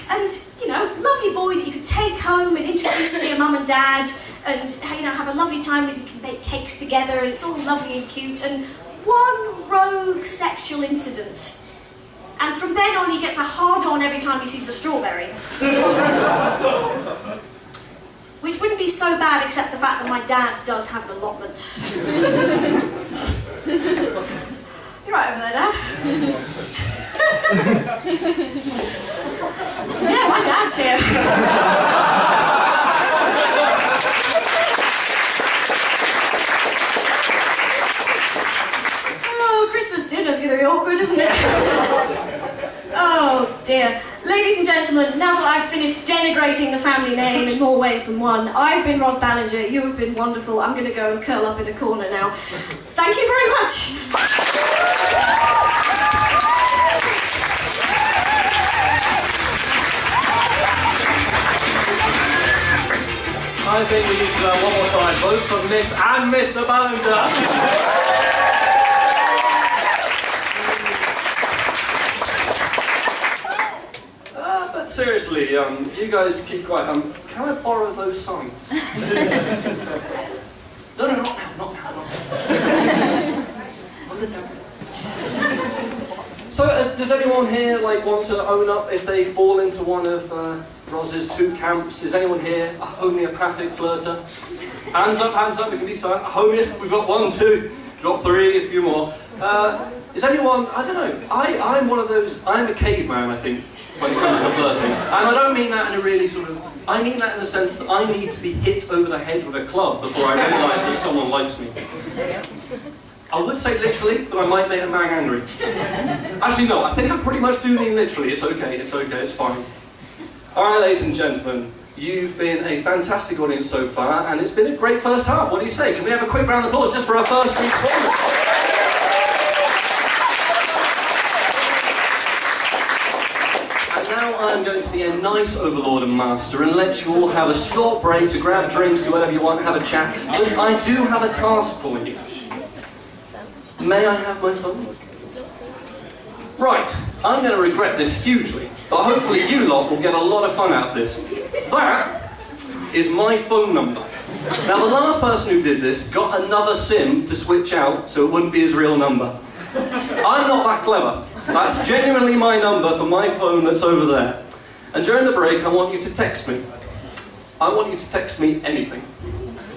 And, you know, lovely boy that you could take home and introduce to your mum and dad, and, you know, have a lovely time with, you can bake cakes together, and it's all lovely and cute, and one rogue sexual incident. And from then on, he gets a hard-on every time he sees a strawberry. Which wouldn't be so bad, except the fact that my dad does have an allotment. You're right over there, Dad. Yeah, my dad's here. Oh, Christmas dinner's going to be awkward, isn't it? Oh dear. Ladies and gentlemen, now that I've finished denigrating the family name in more ways than one, I've been Ros Ballinger, you have been wonderful, I'm going to go and curl up in a corner now. Thank you very much. I think we need to go one more time, both for Miss and Mr. Ballinger. But seriously, you guys keep quiet. Can I borrow those signs? No, not now, not now. So, does anyone here want to own up if they fall into one of Ros's two camps? Is anyone here a homeopathic flirter? Hands up, we can be silent. We've got 1, 2, got 3, a few more. Is anyone, I don't know, I'm one of those, I'm a caveman, I think, when it comes to flirting. And I don't mean that in a really I mean that in the sense that I need to be hit over the head with a club before I realise that someone likes me. I would say literally, but I might make a man angry. Actually, no, I think I pretty much do mean literally. It's okay, it's fine. Alright, ladies and gentlemen, you've been a fantastic audience so far, and it's been a great first half. What do you say? Can we have a quick round of applause just for our first performance? I'm going to be a nice overlord and master and let you all have a short break to grab drinks, do whatever you want, have a chat. But I do have a task for you. May I have my phone? Right, I'm going to regret this hugely, but hopefully you lot will get a lot of fun out of this. That is my phone number. Now the last person who did this got another SIM to switch out so it wouldn't be his real number. I'm not that clever. That's genuinely my number for my phone that's over there. And during the break I want you to text me. I want you to text me anything.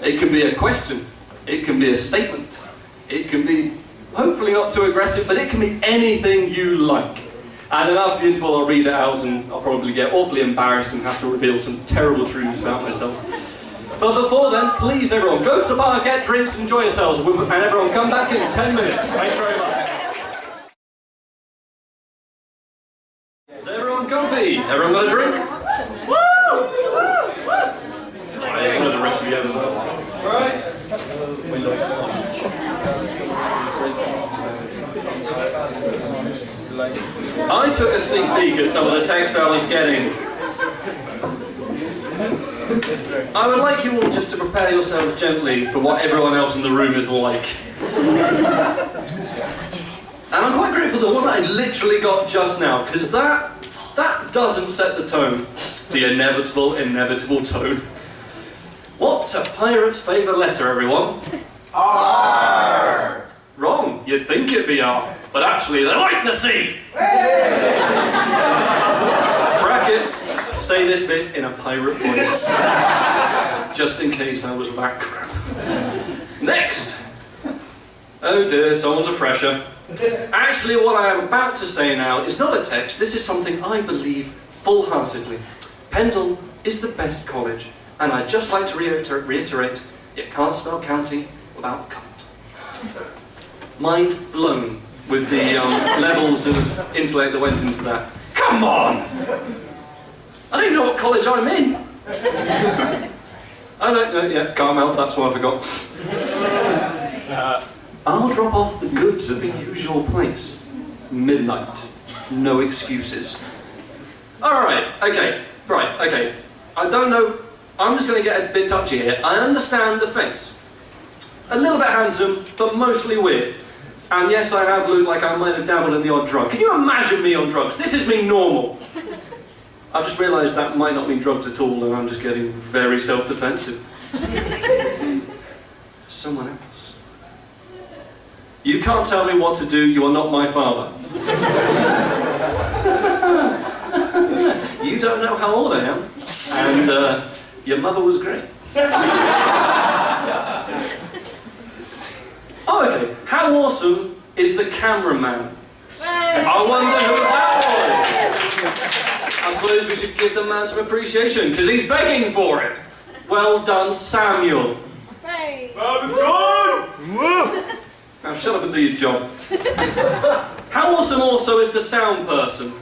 It can be a question, it can be a statement, it can be hopefully not too aggressive, but it can be anything you like. And then after the interval I'll read it out and I'll probably get awfully embarrassed and have to reveal some terrible truths about myself. But before then, please everyone, go to the bar, get drinks and enjoy yourselves, and everyone come back in 10 minutes. Thank you very much. Is everyone comfy? Everyone got a drink? Woo! I know the rest of you as well. Alright? I took a sneak peek at some of the texts I was getting. I would like you all just to prepare yourselves gently for what everyone else in the room is like. And I'm quite grateful for the one that I literally got just now, because that doesn't set the tone. The inevitable tone. What's a pirate's favourite letter, everyone? R! Wrong. You'd think it'd be R, but actually they like the C. Brackets, say this bit in a pirate voice. Just in case I was that crap. Next. Oh dear, someone's a fresher. Actually, what I am about to say now is not a text. This is something I believe full-heartedly. Pendle is the best college, and I'd just like to reiterate, you can't spell county without cunt. Mind blown with the levels of intellect that went into that. Come on! I don't even know what college I'm in. Oh no, yeah, Carmel, that's what I forgot. I'll drop off the goods at the usual place. Midnight. No excuses. Alright, okay. I don't know, I'm just going to get a bit touchy here. I understand the face. A little bit handsome, but mostly weird. And yes, I have looked like I might have dabbled in the odd drug. Can you imagine me on drugs? This is me normal. I've just realised that might not mean drugs at all, and I'm just getting very self-defensive. Someone else. You can't tell me what to do, you are not my father. You don't know how old I am, and your mother was great. Oh, okay. How awesome is the cameraman? I wonder who that was. I suppose we should give the man some appreciation, because he's begging for it. Well done, Samuel. Hey. Now shut up and do your job. How awesome also is the sound person?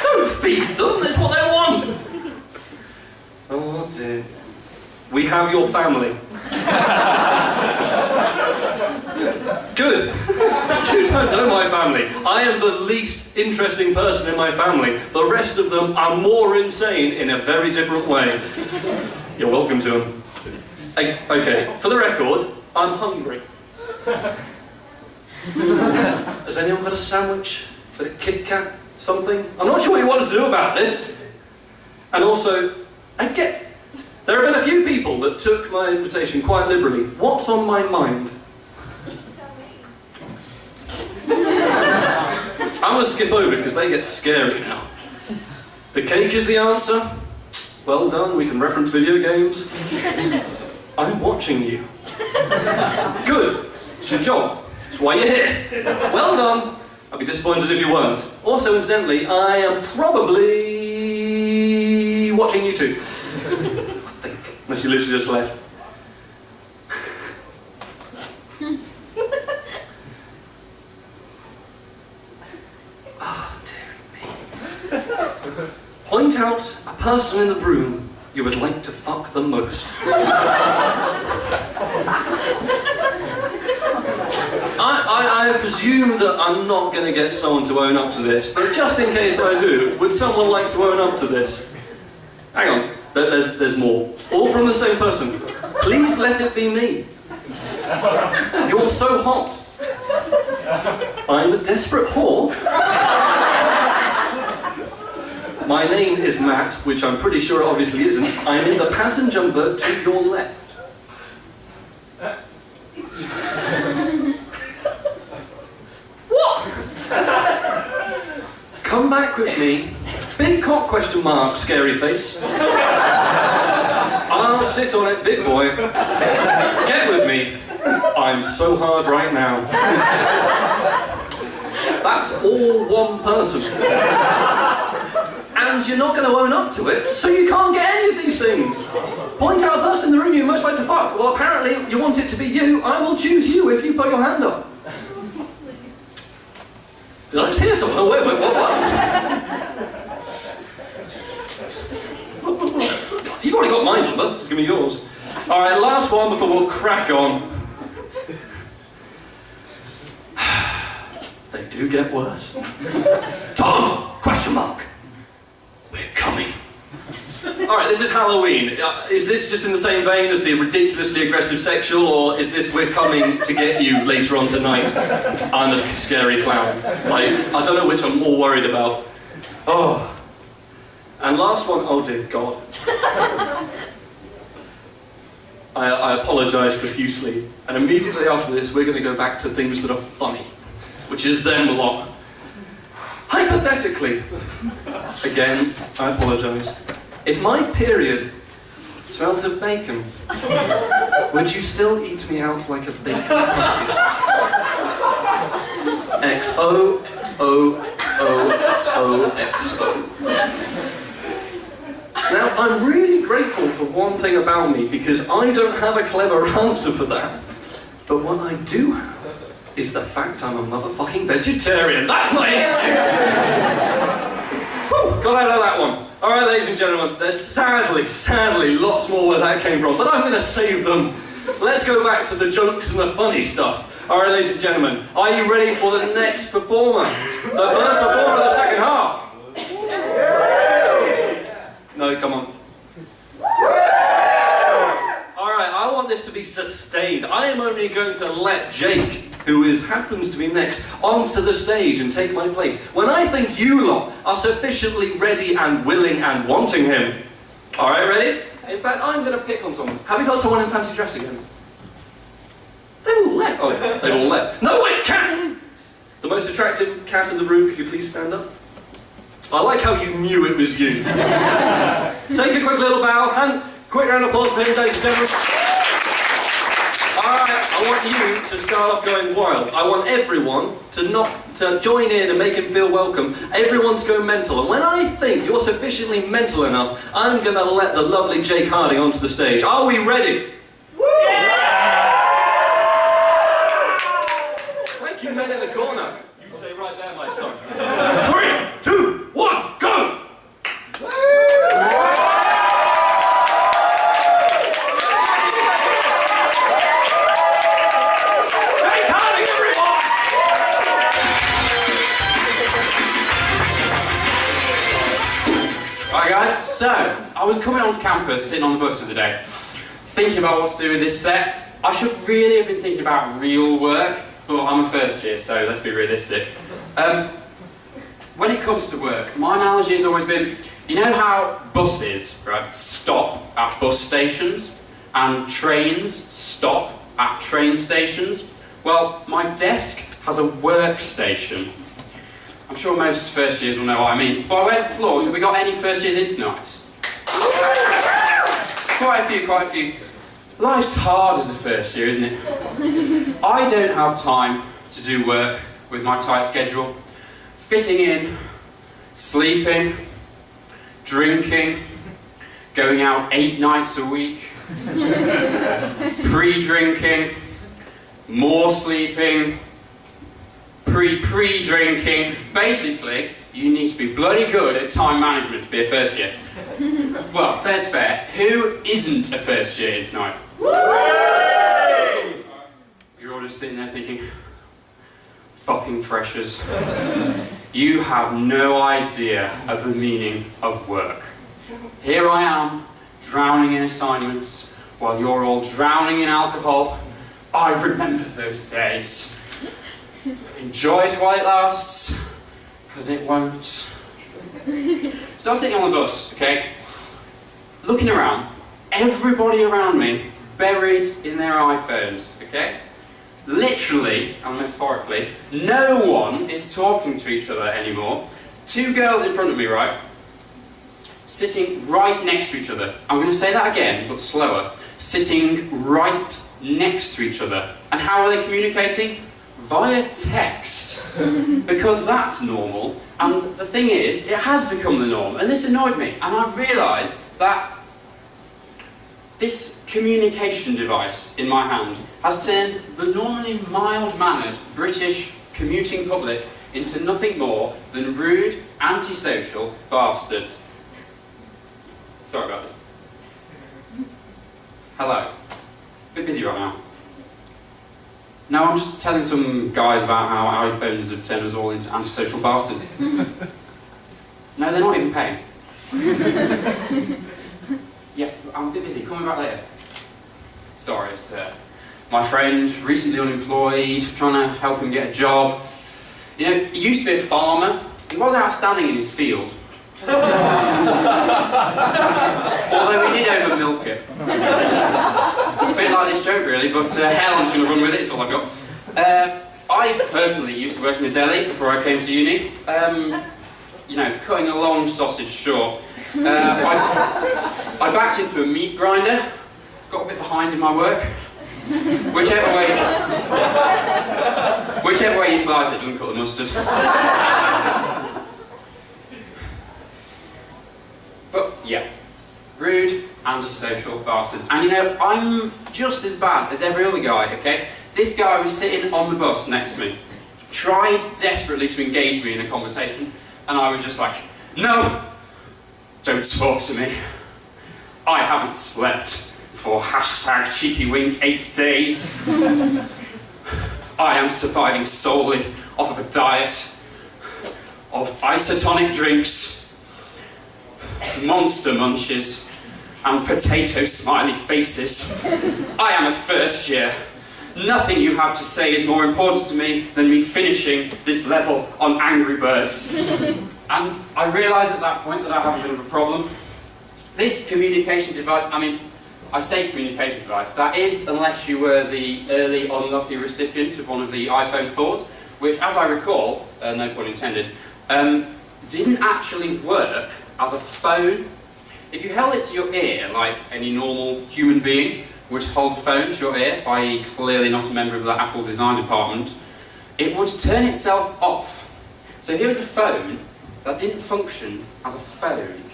Don't feed them, that's what they want. Oh dear. We have your family. Good. You don't know my family. I am the least interesting person in my family. The rest of them are more insane in a very different way. You're welcome to them. Okay, for the record, I'm hungry. Has anyone got a sandwich? Got a Kit Kat? Something? I'm not sure what you want us to do about this. And also, there have been a few people that took my invitation quite liberally. What's on my mind? I'm going to skip over because they get scary now. The cake is the answer. Well done, we can reference video games. I'm watching you. Good, it's your job. That's why you're here. Well done. I'd be disappointed if you weren't. Also, incidentally, I am probably watching you too. Unless you literally just left. Oh, dear me. Point out a person in the room you would like to fuck the most. I presume that I'm not going to get someone to own up to this, but just in case I do, would someone like to own up to this? Hang on, there's more. All from the same person. Please let it be me. You're so hot. I'm a desperate whore. My name is Matt, which I'm pretty sure it obviously isn't. I'm in the passenger number to your left. What? Come back with me. Big cock question mark, scary face. I'll sit on it, big boy. Get with me. I'm so hard right now. That's all one person. And you're not going to own up to it, so you can't get any of these things. Point out a person in the room you most like to fuck. Well, apparently you want it to be you. I will choose you if you put your hand up. Did I just hear someone? Oh, wait, what? You've already got my number, just give me yours. Alright, last one before we'll crack on. They do get worse. Tom! Question mark. We're coming. Alright, this is Halloween. Is this just in the same vein as the ridiculously aggressive sexual, or is this we're coming to get you later on tonight? I'm a scary clown. I don't know which I'm more worried about. Oh. And last one, oh dear God. I apologise profusely. And immediately after this, we're going to go back to things that are funny, which is them lot. Hypothetically, again, I apologise. If my period smelt of bacon, would you still eat me out like a bacon patty? XO, XO, XO, XO, XO. Now, I'm really grateful for one thing about me, because I don't have a clever answer for that. But what I do have is the fact I'm a motherfucking vegetarian. That's my answer! Whew, got out of that one. Alright, ladies and gentlemen, there's sadly, lots more where that came from, but I'm going to save them. Let's go back to the jokes and the funny stuff. Alright, ladies and gentlemen, are you ready for the next performer? The first performer of the second half. No, come on. Alright, I want this to be sustained. I am only going to let Jake, who happens to be next, onto the stage and take my place when I think you lot are sufficiently ready and willing and wanting him. Alright, ready? In fact, I'm going to pick on someone. Have you got someone in fancy dress again? They've all left. Oh, they've all left. No, wait, cat! The most attractive cat in the room, could you please stand up? I like how you knew it was you. Take a quick little bow, and quick round of applause for him, ladies and gentlemen. Alright, I want you to start off going wild. I want everyone to join in and make him feel welcome. Everyone to go mental. And when I think you're sufficiently mental enough, I'm going to let the lovely Jake Harding onto the stage. Are we ready? Woo! Thank you, men in the corner. You stay right there, my son. 3, 2, 1, go! Alright guys, so I was coming onto campus, sitting on the bus the other day, thinking about what to do with this set. I should really have been thinking about real work, but I'm a first year, so let's be realistic. When it comes to work, my analogy has always been, you know how buses, right, stop at bus stations, and trains stop at train stations? Well, my desk has a workstation. I'm sure most first years will know what I mean. By way of applause, have we got any first years in tonight? Quite a few. Life's hard as a first year, isn't it? I don't have time to do work with my tight schedule. Fitting in, sleeping, drinking, going out 8 nights a week, pre-drinking, more sleeping, pre-drinking. Basically, you need to be bloody good at time management to be a first year. Well, fair's fair. Who isn't a first year in tonight? You're all just sitting there thinking, fucking freshers. You have no idea of the meaning of work. Here I am, drowning in assignments, while you're all drowning in alcohol. I remember those days. Enjoy it while it lasts, because it won't. So I was sitting on the bus, okay, looking around, everybody around me buried in their iPhones, okay? Literally, and metaphorically, no one is talking to each other anymore. Two girls in front of me, right? Sitting right next to each other. I'm going to say that again, but slower. Sitting right next to each other. And how are they communicating? Via text. Because that's normal. And the thing is, it has become the norm. And this annoyed me. And I realised that this communication device in my hand has turned the normally mild-mannered British commuting public into nothing more than rude, antisocial bastards. Sorry about this. Hello. Bit busy right now. Now I'm just telling some guys about how iPhones have turned us all into antisocial bastards. No, they're not even paying. Yeah, I'm a bit busy. Coming back later. Sorry, it's my friend, recently unemployed, trying to help him get a job. You know, he used to be a farmer. He was outstanding in his field. Although we did over milk it. A bit like this joke really, but hell, I'm just going to run with it, it's all I've got. I personally used to work in a deli before I came to uni. You know, cutting a long sausage short. I backed into a meat grinder, got a bit behind in my work. Whichever way you slice it doesn't cut the mustard. But yeah, rude, antisocial bastards. And you know, I'm just as bad as every other guy, okay? This guy was sitting on the bus next to me, tried desperately to engage me in a conversation, and I was just like, no, don't talk to me. I haven't slept for #cheekywink 8 days. I am surviving solely off of a diet of isotonic drinks, monster munches, and potato smiley faces. I am a first year. Nothing you have to say is more important to me than me finishing this level on Angry Birds. And I realised at that point that I have a bit of a problem. This communication device, I mean, I say communication device, that is unless you were the early unlucky recipient of one of the iPhone 4s, which, as I recall, no pun intended, didn't actually work as a phone. If you held it to your ear, like any normal human being would hold a phone to your ear, i.e. clearly not a member of the Apple design department, it would turn itself off. So here was a phone that didn't function as a phone.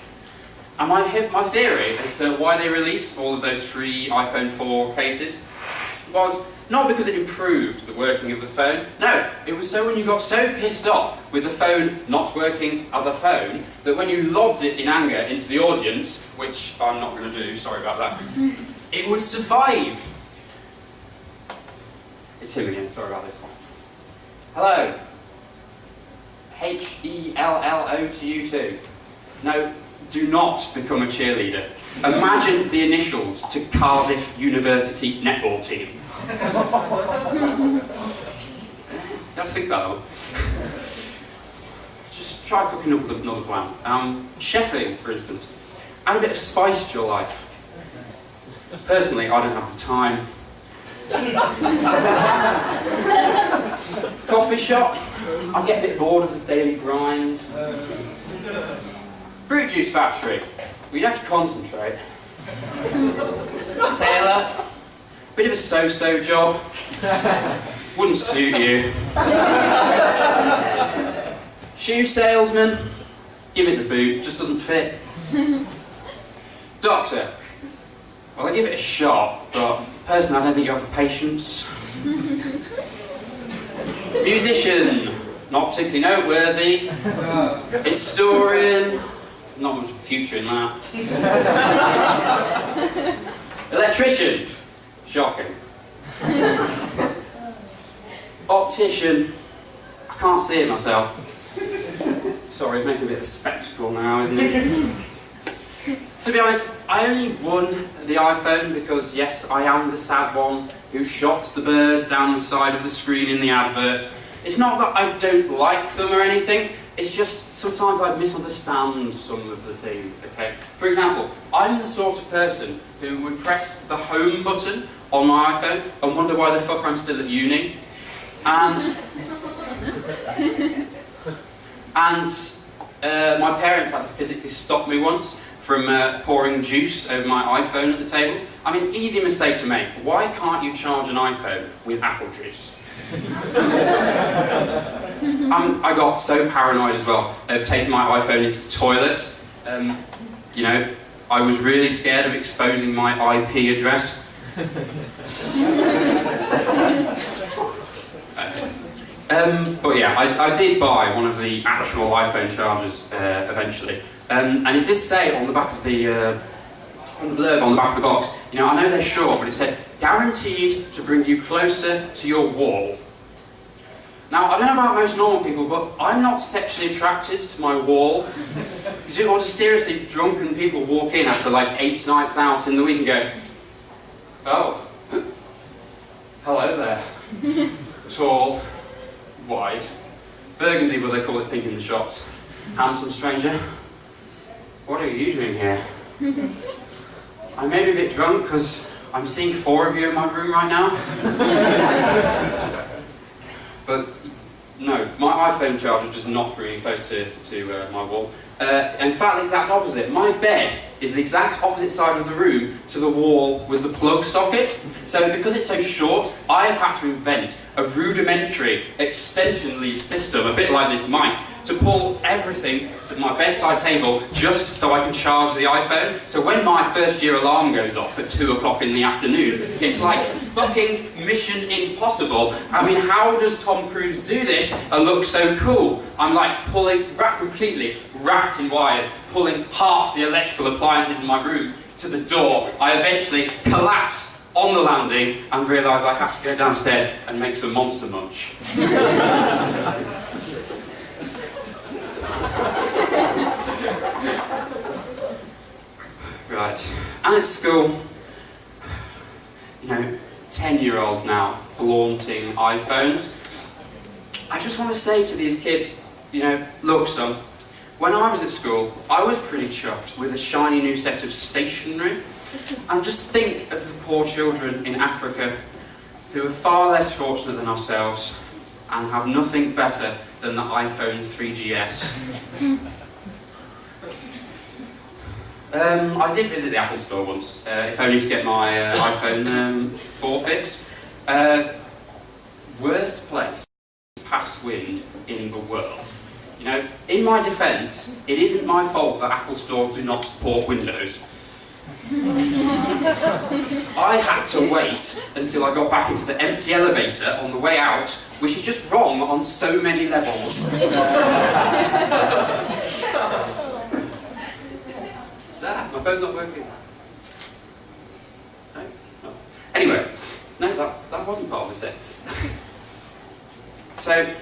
And my theory as to why they released all of those free iPhone 4 cases was not because it improved the working of the phone. No, it was so when you got so pissed off with the phone not working as a phone that when you lobbed it in anger into the audience, which I'm not going to do, sorry about that, it would survive. It's him again, sorry about this one. Hello. H-E-L-L-O to you too. No, do not become a cheerleader. Imagine the initials to Cardiff University netball team. You have to think about that one. Just try cooking up with another plan. Chefing, for instance. Add a bit of spice to your life. Personally, I don't have the time. Coffee shop, I get a bit bored of the daily grind. Fruit juice factory, well, you'd have to concentrate. Tailor, bit of a so-so job. Wouldn't suit you. Shoe salesman, give it the boot, just doesn't fit. Doctor, well, I give it a shot, but personally I don't think you have the patience. Musician, not particularly noteworthy. Historian, not much future in that. Electrician, shocking. Optician, can't see it myself. Sorry, it's making a bit of a spectacle now, isn't it? To be honest, I only won the iPhone because, yes, I am the sad one who shot the bird down the side of the screen in the advert. It's not that I don't like them or anything, it's just sometimes I misunderstand some of the things, okay? For example, I'm the sort of person who would press the home button on my iPhone and wonder why the fuck I'm still at uni. And my parents had to physically stop me once from pouring juice over my iPhone at the table. I mean, easy mistake to make. Why can't you charge an iPhone with apple juice? I got so paranoid as well of taking my iPhone into the toilet. You know, I was really scared of exposing my IP address. But yeah, I did buy one of the actual iPhone chargers eventually. And it did say on the back of the on the blurb on the back of the box, you know, I know they're short, but it said, guaranteed to bring you closer to your wall. Now, I don't know about most normal people, but I'm not sexually attracted to my wall. You want to seriously drunken people walk in after like 8 nights out in the week and go, oh, hello there. Tall, wide, burgundy, but they call it pink in the shops. Handsome stranger, what are you doing here? I may be a bit drunk because I'm seeing 4 of you in my room right now. But no, my iPhone charger does not bring me close to my wall. In fact, the exact opposite. My bed is the exact opposite side of the room to the wall with the plug socket. So because it's so short, I have had to invent a rudimentary extension lead system, a bit like this mic, to pull everything to my bedside table just so I can charge the iPhone. So when my first year alarm goes off at 2 o'clock in the afternoon, it's like fucking Mission Impossible. I mean, how does Tom Cruise do this and look so cool? I'm like completely wrapped in wires, pulling half the electrical appliances in my room to the door. I eventually collapse on the landing and realise I have to go downstairs and make some monster munch. Right, and at school, you know, 10-year-olds now flaunting iPhones. I just want to say to these kids, you know, look son, when I was at school, I was pretty chuffed with a shiny new set of stationery. And just think of the poor children in Africa who are far less fortunate than ourselves and have nothing better than the iPhone 3GS. I did visit the Apple store once, if only to get my iPhone 4 fixed. Worst place to pass wind in the world. You know, in my defence, it isn't my fault that Apple stores do not support Windows. I had to wait until I got back into the empty elevator on the way out, which is just wrong on so many levels. My phone's not working. No, it's not. Anyway, no, that wasn't part of the set. So,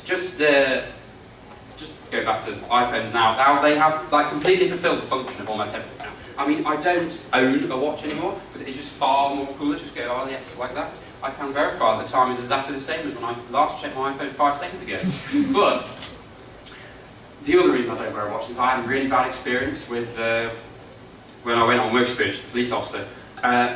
just go back to iPhones now. How they have like completely fulfilled the function of almost everything now. I mean, I don't own a watch anymore because it's just far more cooler to just go, oh yes, like that. I can verify that the time is exactly the same as when I last checked my iPhone 5 seconds ago. But the other reason I don't wear a watch is I had a really bad experience with when I went on work experience with a police officer.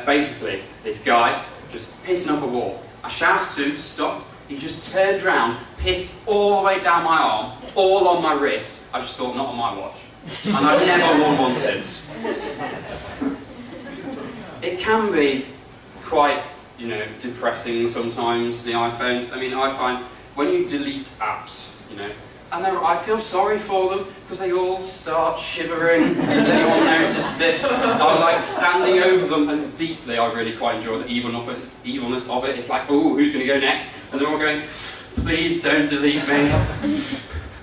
Basically, this guy just pissing up a wall. I shouted to him to stop. He just turned round, pissed all the way down my arm, all on my wrist. I just thought, not on my watch. And I've never worn one since. It can be quite, you know, depressing sometimes, the iPhones. I mean, I find when you delete apps, you know, and I feel sorry for them because they all start shivering. Does anyone notice this? I'm like standing over them, and deeply I really quite enjoy the evilness of it. It's like, oh, who's going to go next? And they're all going, please don't delete me.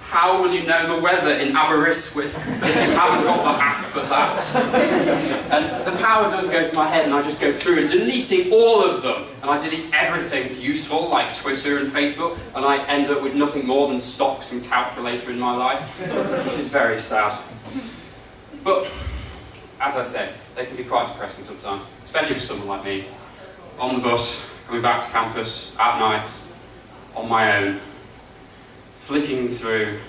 How will you know the weather in Aberystwyth if you haven't got the app for that? And the power does go to my head and I just go through and deleting all of them. And I delete everything useful like Twitter and Facebook, and I end up with nothing more than stocks and calculator in my life, which is very sad. But, as I said, they can be quite depressing sometimes, especially for someone like me. On the bus, coming back to campus, at night, on my own, flicking through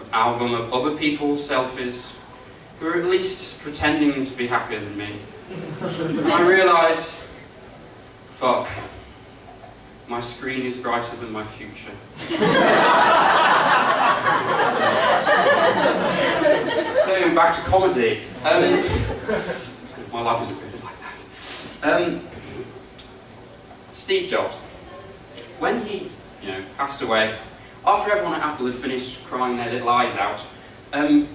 an album of other people's selfies who are at least pretending to be happier than me. And I realise, fuck, my screen is brighter than my future. So back to comedy. My life isn't really like that. Steve Jobs, when he, passed away, after everyone at Apple had finished crying their little eyes out, oh,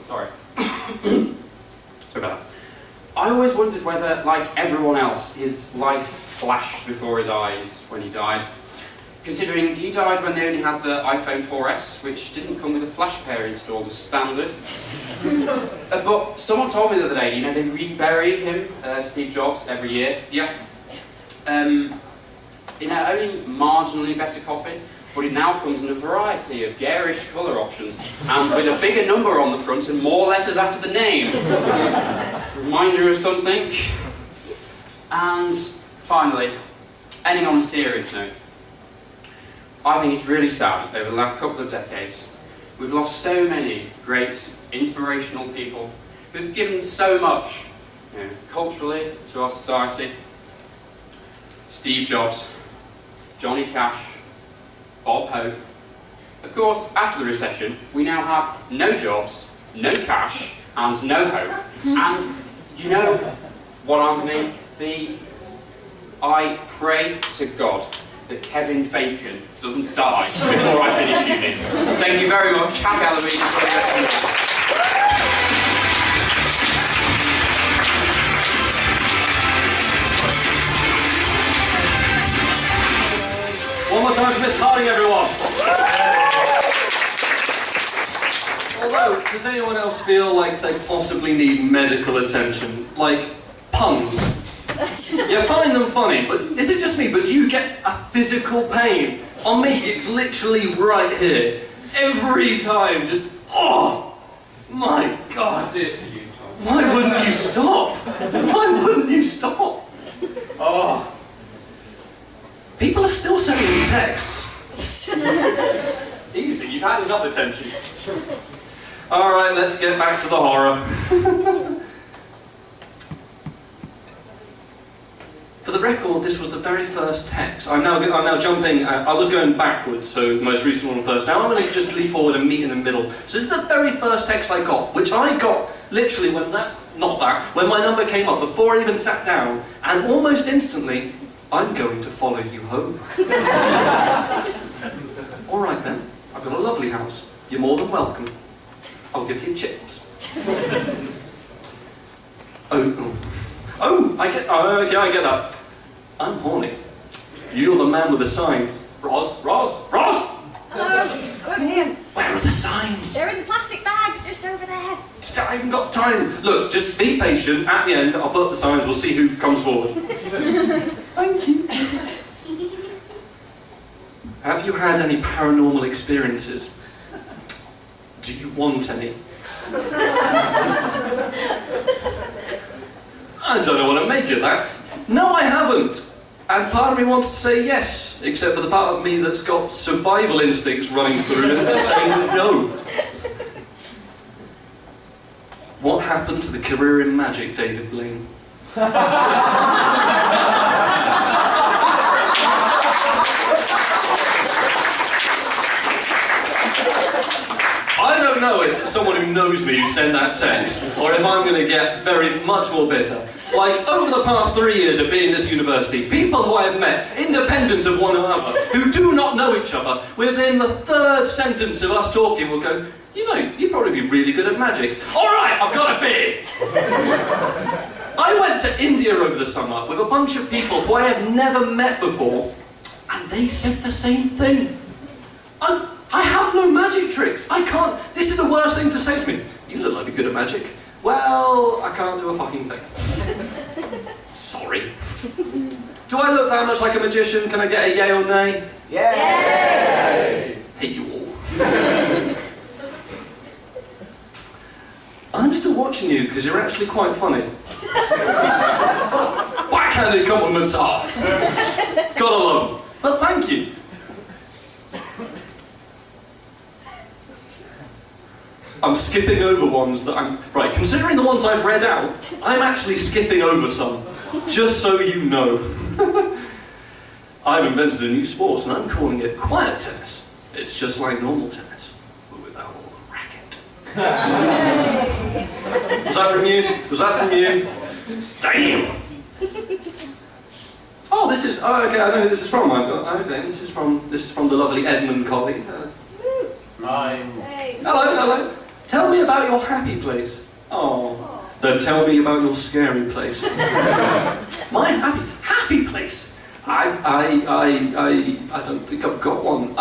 sorry. Sorry about that. I always wondered whether, like everyone else, his life flashed before his eyes when he died. Considering he died when they only had the iPhone 4S, which didn't come with a flash player installed as standard. But someone told me the other day, they rebury him, Steve Jobs, every year. Yeah. In an only marginally better coffin, but it now comes in a variety of garish colour options, and with a bigger number on the front and more letters after the name. Reminder of something. And finally, ending on a serious note, I think it's really sad over the last couple of decades we've lost so many great, inspirational people who've given so much, culturally to our society. Steve Jobs, Johnny Cash, Bob Hope. Of course, after the recession, we now have no jobs, no cash, and no hope. And you know what I mean? I pray to God that Kevin Bacon doesn't die before I finish uni. Thank you very much. Happy Halloween. For the rest of the night. One more time for Miss Harding, everyone. Although, does anyone else feel like they possibly need medical attention? Like puns? You find them funny, but is it just me? But do you get a physical pain? On me, it's literally right here. Every time, just, oh, my God. I did it for you, Tom. Why wouldn't you stop? Why wouldn't you stop? Oh. People are still sending me texts. Easy, you've had enough attention. All right, let's get back to the horror. For the record, this was the very first text. I'm now jumping. I was going backwards, so the most recent one first. Now I'm going to just leap forward and meet in the middle. So this is the very first text I got, which I got literally when when my number came up, before I even sat down, and almost instantly, I'm going to follow you home. All right then, I've got a lovely house. You're more than welcome. I'll give you chips. I get that. I'm horny. You're the man with the signs. Ros! Hello, I'm here. Where are the signs? They're in the plastic bag, just over there. I haven't got time. Look, just be patient. At the end, I'll put up the signs. We'll see who comes forward. Thank you. Have you had any paranormal experiences? Do you want any? I don't know what to make of that. No, I haven't. And part of me wants to say yes, except for the part of me that's got survival instincts running through it that's saying no. What happened to the career in magic, David Blaine? I don't know if it's someone who knows me who sent that text, or if I'm going to get very much more bitter. Like, over the past 3 years of being in this university, people who I have met, independent of one another, who do not know each other, within the third sentence of us talking will go, you'd probably be really good at magic. All right, I've got a beard. I went to India over the summer with a bunch of people who I have never met before, and And they said the same thing. I have no magic tricks. I can't. This is the worst thing to say to me. You look like you're good at magic. Well, I can't do a fucking thing. Sorry. Do I look that much like a magician? Can I get a yay or nay? Yay! Hate you all. I'm still watching you because you're actually quite funny. Backhanded compliments are. Got along. But thank you. I'm skipping over ones that I'm... Right, considering the ones I've read out, I'm actually skipping over some. Just so you know. I've invented a new sport and I'm calling it quiet tennis. It's just like normal tennis, but without all the racket. Was that from you? Was that from you? Damn! Oh, this is... Oh, okay, I know who this is from. Okay, this is from the lovely Edmund Colley. Hi. Hey. Hello. Tell me about your happy place. Oh. Then tell me about your scary place. My happy place. I don't think I've got one.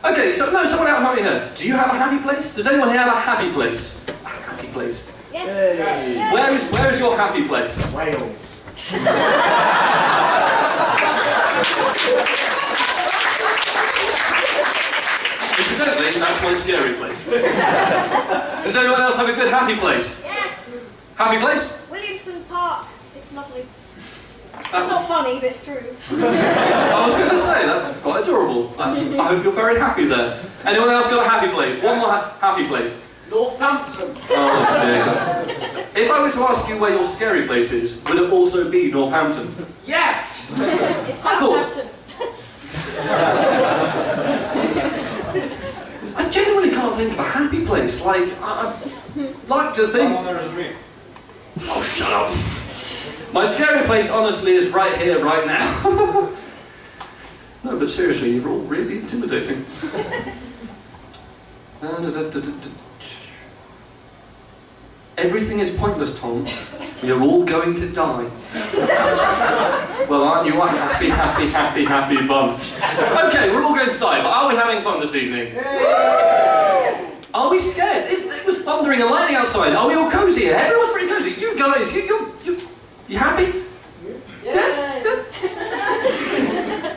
Okay, so no, someone out here. Do you have a happy place? Does anyone here have a happy place? A happy place. Yes. Hey. Where is your happy place? Wales. Incidentally, that's my scary place. Does anyone else have a good happy place? Yes. Happy place? Williamson Park. It's lovely. It's not funny, but it's true. I was going to say, that's quite adorable. I hope you're very happy there. Anyone else got a happy place? One more happy place. Northampton. Oh, dear. If I were to ask you where your scary place is, would it also be Northampton? Yes. It's I thought- Southampton. I genuinely can't think of a happy place. Like, I'd like to think... Oh, shut up. My scary place, honestly, is right here, right now. No, but seriously, you're all really intimidating. Everything is pointless, Tom. We are all going to die. Well, aren't you a happy bunch? Okay, we're all going to die, but are we having fun this evening? Are we scared? It was thundering and lightning outside. Are we all cozy here? Everyone's pretty cozy. You guys, you happy? Yeah?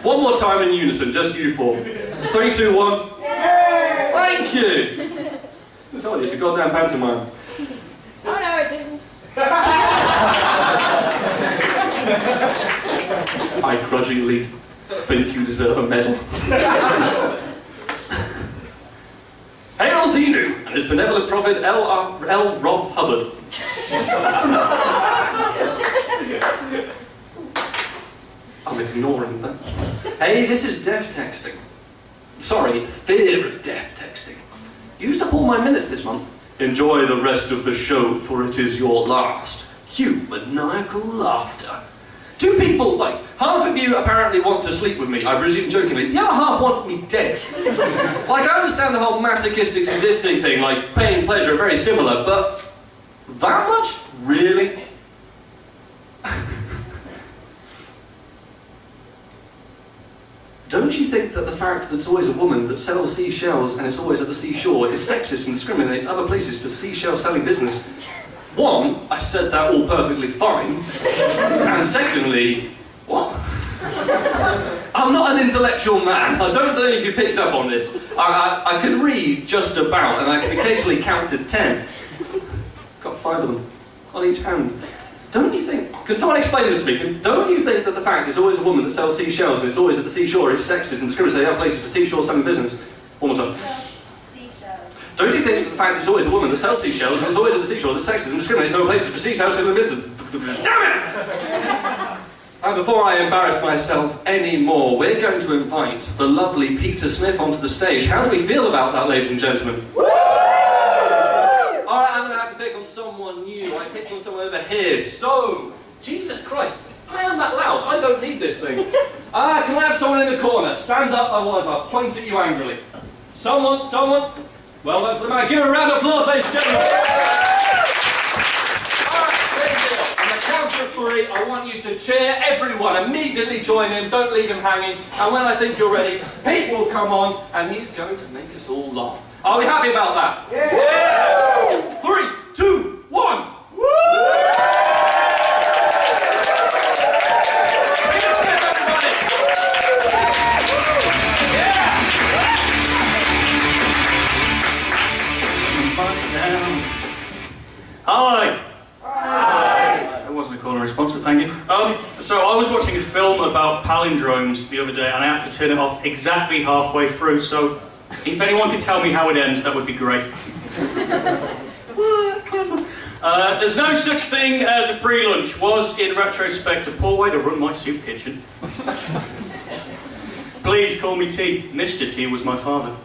One more time in unison, just you four. 3, 2, 1. Thank you! I told you, it's a goddamn pantomime. Oh no, it isn't. I grudgingly think you deserve a medal. Hail Xenu and his benevolent prophet L. Rob Hubbard. I'm ignoring that. Hey, this is deaf texting. Sorry, fear of deaf texting. Used up all my minutes this month. Enjoy the rest of the show, for it is your last. Cue maniacal laughter. Two people, half of you apparently want to sleep with me, I presume jokingly. The other half want me dead. I understand the whole masochistic, sadistic thing, pain and pleasure are very similar, but that much? Really? Don't you think that the fact that it's always a woman that sells seashells and it's always at the seashore is sexist and discriminates other places for seashell selling business? One, I said that all perfectly fine. And secondly, what? I'm not an intellectual man. I don't know if you picked up on this. I can read just about and I can occasionally count to 10. Got 5 of them on each hand. Don't you think, can someone explain this to me? Don't you think that the fact it's always a woman that sells seashells and it's always at the seashore is sexist and discriminates other places for seashore selling business? One more time. Don't you think that the fact it's always a woman that sells seashells and it's always at the seashore that's sexist and discriminates other places for seashells selling business? Damn it! And before I embarrass myself any more, we're going to invite the lovely Peter Smith onto the stage. How do we feel about that, ladies and gentlemen? Alright, I'm going to have to pick on someone new. I picked on someone over here. So, Jesus Christ, I am that loud. I don't need this thing. Can I have someone in the corner? Stand up, otherwise I'll point at you angrily. Someone. Well, that's the man. Give a round of applause, ladies and gentlemen. Alright, big deal. On the count of three, I want you to cheer. Everyone, immediately join in. Don't leave him hanging. And when I think you're ready, Pete will come on and he's going to make us all laugh. Are we happy about that? Yeah! 3, 2, 1. Woo! Hi. That wasn't a call and response, but thank you. So I was watching a film about palindromes the other day, and I had to turn it off exactly halfway through. So if anyone could tell me how it ends, that would be great. There's no such thing as a free lunch. Was, in retrospect, a poor way to run my soup kitchen. Please call me T. Mr. T was my father.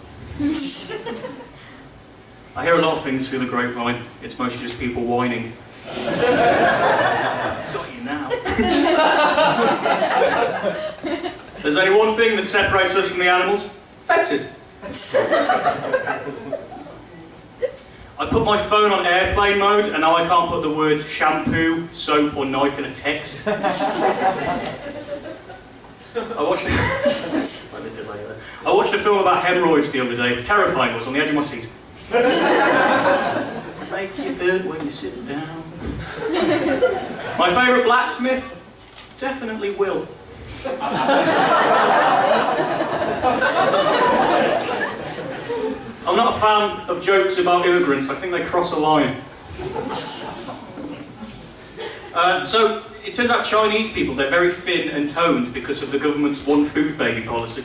I hear a lot of things through the grapevine. It's mostly just people whining. Got you now. There's only one thing that separates us from the animals. Fences. I put my phone on airplane mode and now I can't put the words shampoo, soap or knife in a text. I watched a film about hemorrhoids the other day. It was terrifying. I was on the edge of my seat. Make you hurt when you sit down. My favourite blacksmith? Definitely Will. I'm not a fan of jokes about immigrants. I think they cross a line. So, it turns out Chinese people, they're very thin and toned because of the government's one food baby policy.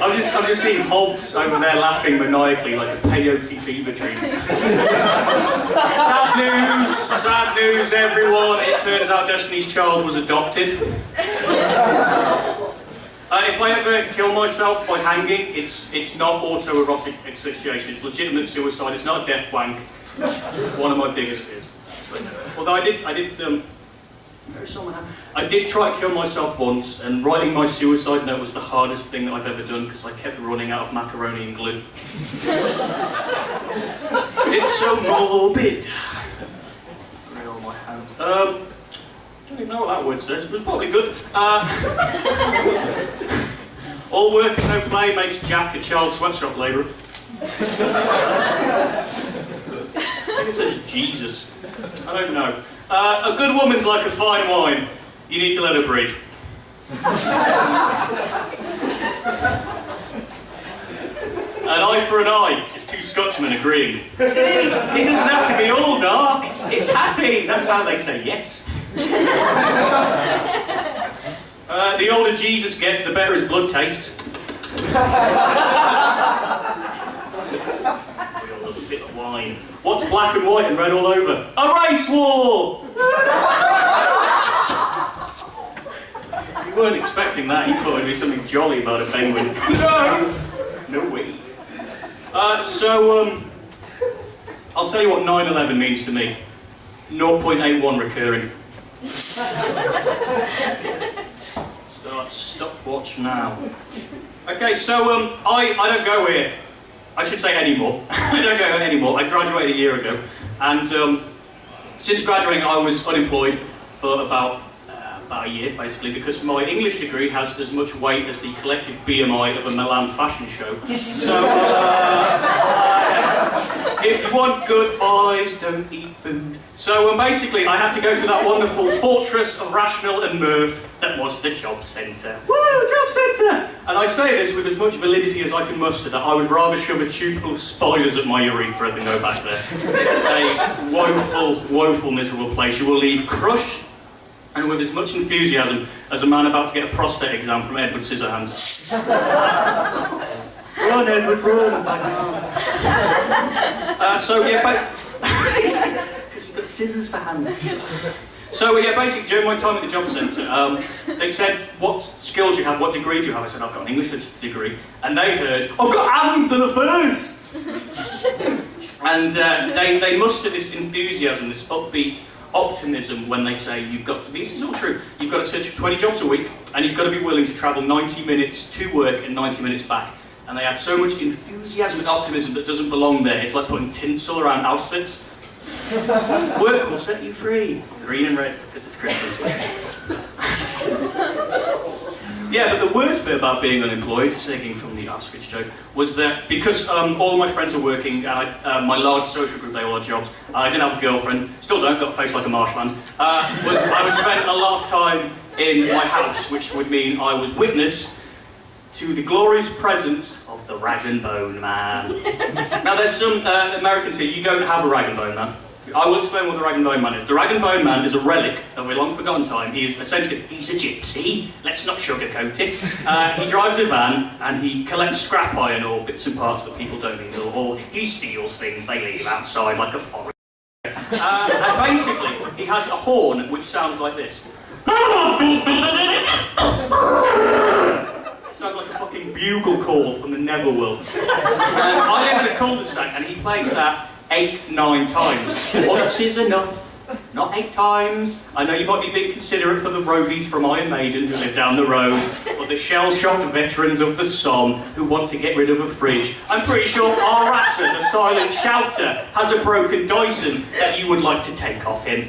I'm just seeing Hobbs over there laughing maniacally like a peyote fever dream. Sad news everyone, it turns out Destiny's Child was adopted. If I ever kill myself by hanging, it's not autoerotic asphyxiation, it's legitimate suicide, it's not a death wank. One of my biggest fears. Although I did try to kill myself once, and writing my suicide note was the hardest thing that I've ever done because I kept running out of macaroni and glue. It's so morbid. Real my hand. I don't even know what that word says. It was probably good. All work and no play makes Jack a child sweatshop labourer. I think it says Jesus. I don't know. A good woman's like a fine wine. You need to let her breathe. An eye for an eye is two Scotsmen agreeing. See, it doesn't have to be all dark. It's happy. That's how they say yes. The older Jesus gets, the better his blood tastes. We all love a bit of wine. What's black and white and red all over? A race war! You weren't expecting that. You thought it'd be something jolly about a penguin. No way. I'll tell you what 9/11 means to me. 0.81 recurring. Start stopwatch now. Okay, so I don't go here. I should say anymore. I don't go here anymore. I graduated a year ago, and since graduating I was unemployed for about a year, basically, because my English degree has as much weight as the collective BMI of a Milan fashion show. So, if you want good eyes, don't eat food. So, basically, I had to go to that wonderful fortress of rational and mirth that was the job centre. Woo, job centre! And I say this with as much validity as I can muster, that I would rather shove a tube full of spiders at my urethra than go back there. It's a woeful, woeful, miserable place. You will leave crushed and with as much enthusiasm as a man about to get a prostate exam from Edward Scissorhands. Run, Edward, run! So yeah, because you've got scissors for hands. So yeah, basically during my time at the job centre, they said, what skills do you have, what degree do you have? I said, I've got an English degree. And they heard, I've got hands and a furs! And they muster this enthusiasm, this upbeat optimism when they say you've got to, this is all true, you've got to search for 20 jobs a week and you've got to be willing to travel 90 minutes to work and 90 minutes back. And they have so much enthusiasm and optimism that doesn't belong there. It's like putting tinsel around Auschwitz. Work will set you free. Green and red, because it's Christmas. Yeah, but the worst bit about being unemployed, segueing from the Auschwitz joke, was that because all my friends were working, and my large social group, they all had jobs, I didn't have a girlfriend, still don't, got a face like a marshland, I would spend a lot of time in my house, which would mean I was witness to the glorious presence of the rag and bone man. Now there's some Americans here, you don't have a rag and bone man. I will explain what the rag and bone man is. The rag and bone man is a relic of a long forgotten time. He's a gypsy, let's not sugarcoat it. He drives a van and he collects scrap iron or bits and parts that people don't need, or he steals things they leave outside like a forest. And basically, he has a horn which sounds like this. It sounds like a fucking bugle call from the Neverworld. I live in a cul-de-sac and he plays that 8-9 times. Once is enough, not 8 times. I know you might be being considerate for the roadies from Iron Maiden who live down the road, or the shell-shocked veterans of the Somme who want to get rid of a fridge. I'm pretty sure our Rasa, the silent shouter, has a broken Dyson that you would like to take off him.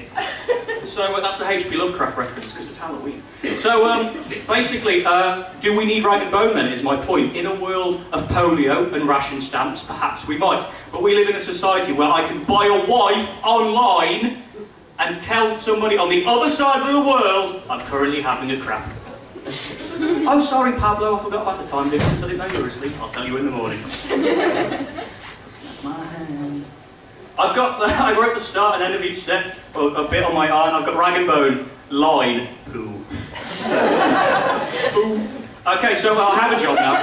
So that's a H.P. Lovecraft reference, because it's Halloween. So basically, do we need rag and bone men, is my point. In a world of polio and ration stamps, perhaps we might. But we live in a society where I can buy a wife online and tell somebody on the other side of the world I'm currently having a crap. Oh, sorry, Pablo, I forgot about the time difference. I didn't know you were asleep. I'll tell you in the morning. My hand. I wrote the start and end of each set, a bit on my arm. I've got rag and bone, line, poo. Okay, so I have a job now.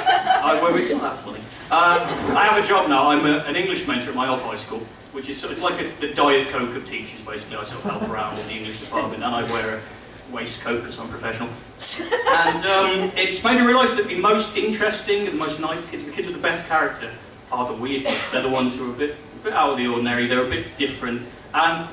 It's not that funny. I have a job now. I'm an English mentor at my old high school, which is it's like the Diet Coke of teachers, basically. I sort of help around in the English department, and I wear a waistcoat because I'm professional. And it's made me realise that the most interesting and the most nice kids, the kids with the best character, are the weird kids. They're the ones who are a bit out of the ordinary, they're a bit different, and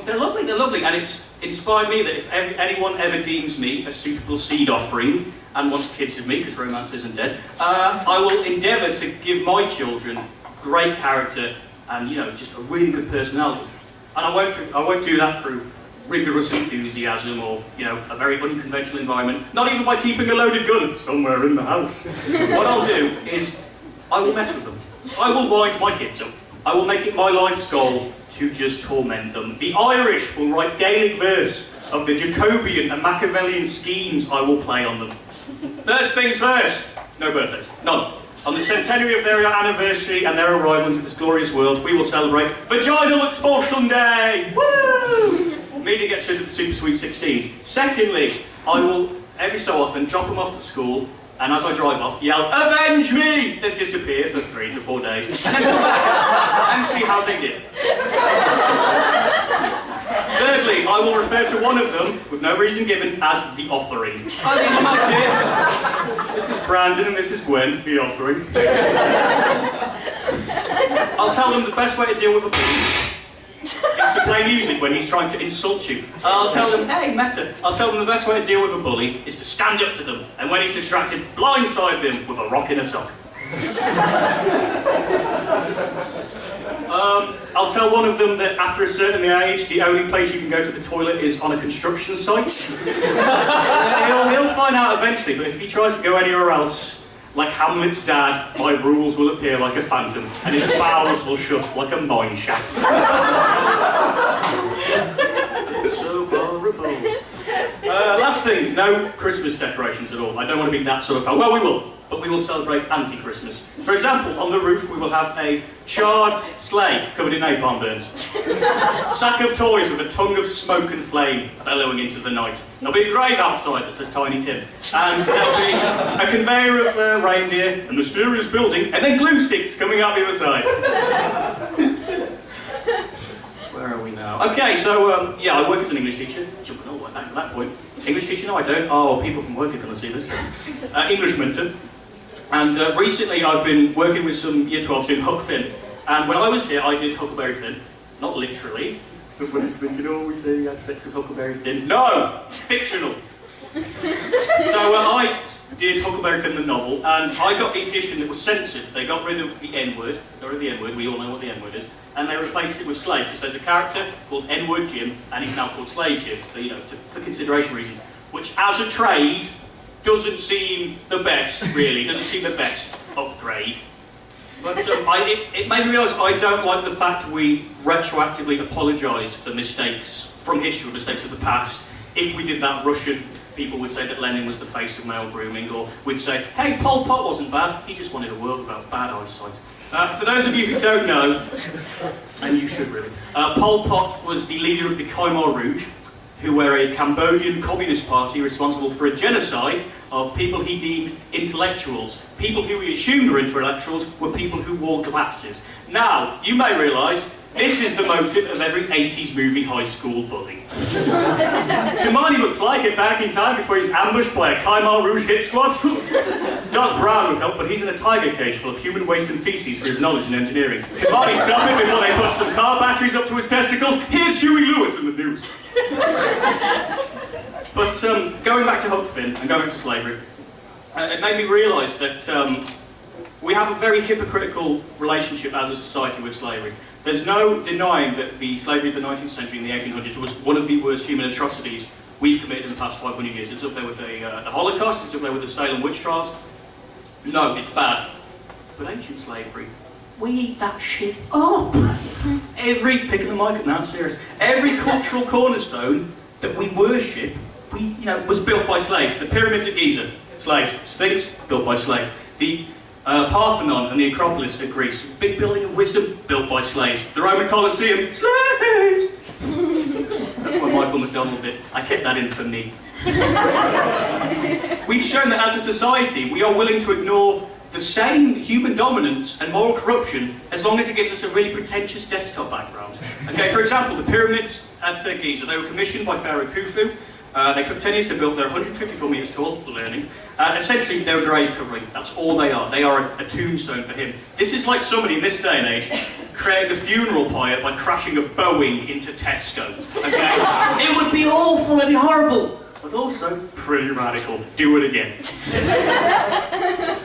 they're lovely, and it's inspired me that if anyone ever deems me a suitable seed offering and wants kids with me, because romance isn't dead, I will endeavour to give my children great character and, you know, just a really good personality. And I won't do that through rigorous enthusiasm or, you know, a very unconventional environment, not even by keeping a loaded gun somewhere in the house. What I'll do is, I will mess with them. I will wind my kids up. I will make it my life's goal to just torment them. The Irish will write Gaelic verse of the Jacobean and Machiavellian schemes I will play on them. First things first, no birthdays, none. On the centenary of their anniversary and their arrival into this glorious world, we will celebrate Vaginal Expulsion Day! Woo! Media gets rid of the Super Sweet 16s. Secondly, I will, every so often, drop them off to school, and as I drive off, yell, "Avenge me!" Then disappear for 3 to 4 days, and then come back and see how they did. Thirdly, I will refer to one of them, with no reason given, as the offering. Oh, these are my kids. This is Brandon and this is Gwen, the offering. I'll tell them the best way to deal with a bully is to play music when he's trying to insult you. I'll tell them, hey, meta. I'll tell them the best way to deal with a bully is to stand up to them, and when he's distracted, blindside them with a rock in a sock. I'll tell one of them that after a certain age, the only place you can go to the toilet is on a construction site. He'll find out eventually, but if he tries to go anywhere else, like Hamlet's dad, my rules will appear like a phantom, and his bowels will shut like a mine shaft. It's so horrible. Last thing, no Christmas decorations at all. I don't want to be that sort of fan. Well, we will. But we will celebrate anti-Christmas. For example, on the roof we will have a charred sleigh covered in napalm burns. Sack of toys with a tongue of smoke and flame bellowing into the night. There'll be a grave outside that says Tiny Tim. And there'll be a conveyor of reindeer, a mysterious building, and then glue sticks coming out the other side. Where are we now? Okay, so, yeah, I work as an English teacher. Jumping all the way back to that point. English teacher? No, I don't. Oh, people from work are going to see this. English mentor. And recently I've been working with some Year 12s doing Huck Finn. And when I was here, I did Huckleberry Finn. Not literally. Somebody's thinking, oh, we say you had sex with Huckleberry Finn. No! Fictional. So I did Huckleberry Finn the novel, and I got the edition that was censored. They got rid of the N-word, we all know what the N-word is, and they replaced it with slave, because there's a character called N-word Jim, and he's now called Slave Jim, for, for consideration reasons, which as a trade doesn't seem the best, really, doesn't seem the best upgrade. But it made me realise I don't like the fact we retroactively apologise for mistakes from history, mistakes of the past. If we did that, Russian people would say that Lenin was the face of male grooming, or we'd say, hey, Pol Pot wasn't bad, he just wanted a world without bad eyesight. For those of you who don't know, and you should really, Pol Pot was the leader of the Khmer Rouge, who were a Cambodian communist party responsible for a genocide of people he deemed intellectuals. People who he assumed were intellectuals were people who wore glasses. Now, you may realise, this is the motive of every 80s movie high school bully. Can Marty McFly get back in time before he's ambushed by a Khmer Rouge hit squad? Doc Brown would help, but he's in a tiger cage full of human waste and feces for his knowledge in engineering. Can Marty stop him before they put some car batteries up to his testicles? Here's Huey Lewis in the news. But going back to Huck Finn and going to slavery, it made me realise that we have a very hypocritical relationship as a society with slavery. There's no denying that the slavery of the 19th century and the 1800s was one of the worst human atrocities we've committed in the past 500 years. It's up there with the Holocaust, it's up there with the Salem witch trials. No, it's bad. But ancient slavery, we eat that shit up. Picking the mic up now, serious. Every cultural cornerstone that we worship, was built by slaves. The pyramids at Giza, slaves. Sphinx, built by slaves. The Parthenon and the Acropolis at Greece, big building of wisdom, built by slaves. The Roman Colosseum, slaves! That's what Michael McDonald did. I kept that in for me. We've shown that as a society, we are willing to ignore the same human dominance and moral corruption as long as it gives us a really pretentious desktop background. Okay, for example, the pyramids at Giza, they were commissioned by Pharaoh Khufu. They took 10 years to build, they're 154 metres tall, learning. Essentially, they're a grave covering. That's all they are. They are a tombstone for him. This is like somebody in this day and age creating a funeral pyre by crashing a Boeing into Tesco. Okay? It would be awful, it'd be horrible, but also pretty radical. Do it again.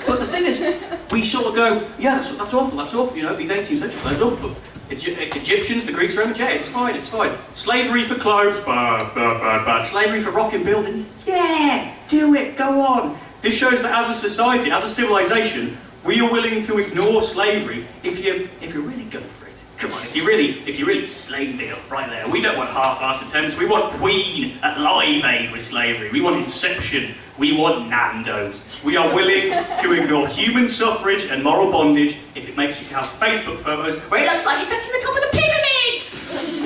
But the thing is, we sort of go, yeah, that's awful, the 18th century, that's awful. But Egyptians, the Greeks, Romans, yeah, it's fine. Slavery for clothes, bad. Slavery for rocking buildings, yeah, do it, go on. This shows that as a society, as a civilization, we are willing to ignore slavery if you really go for it. Come on, if you really slave it up right there. We don't want half-assed attempts. We want Queen at Live Aid with slavery. We want Inception. We want Nando's. We are willing to ignore human suffrage and moral bondage if it makes you have Facebook photos where it looks like you're touching the top of the pyramids.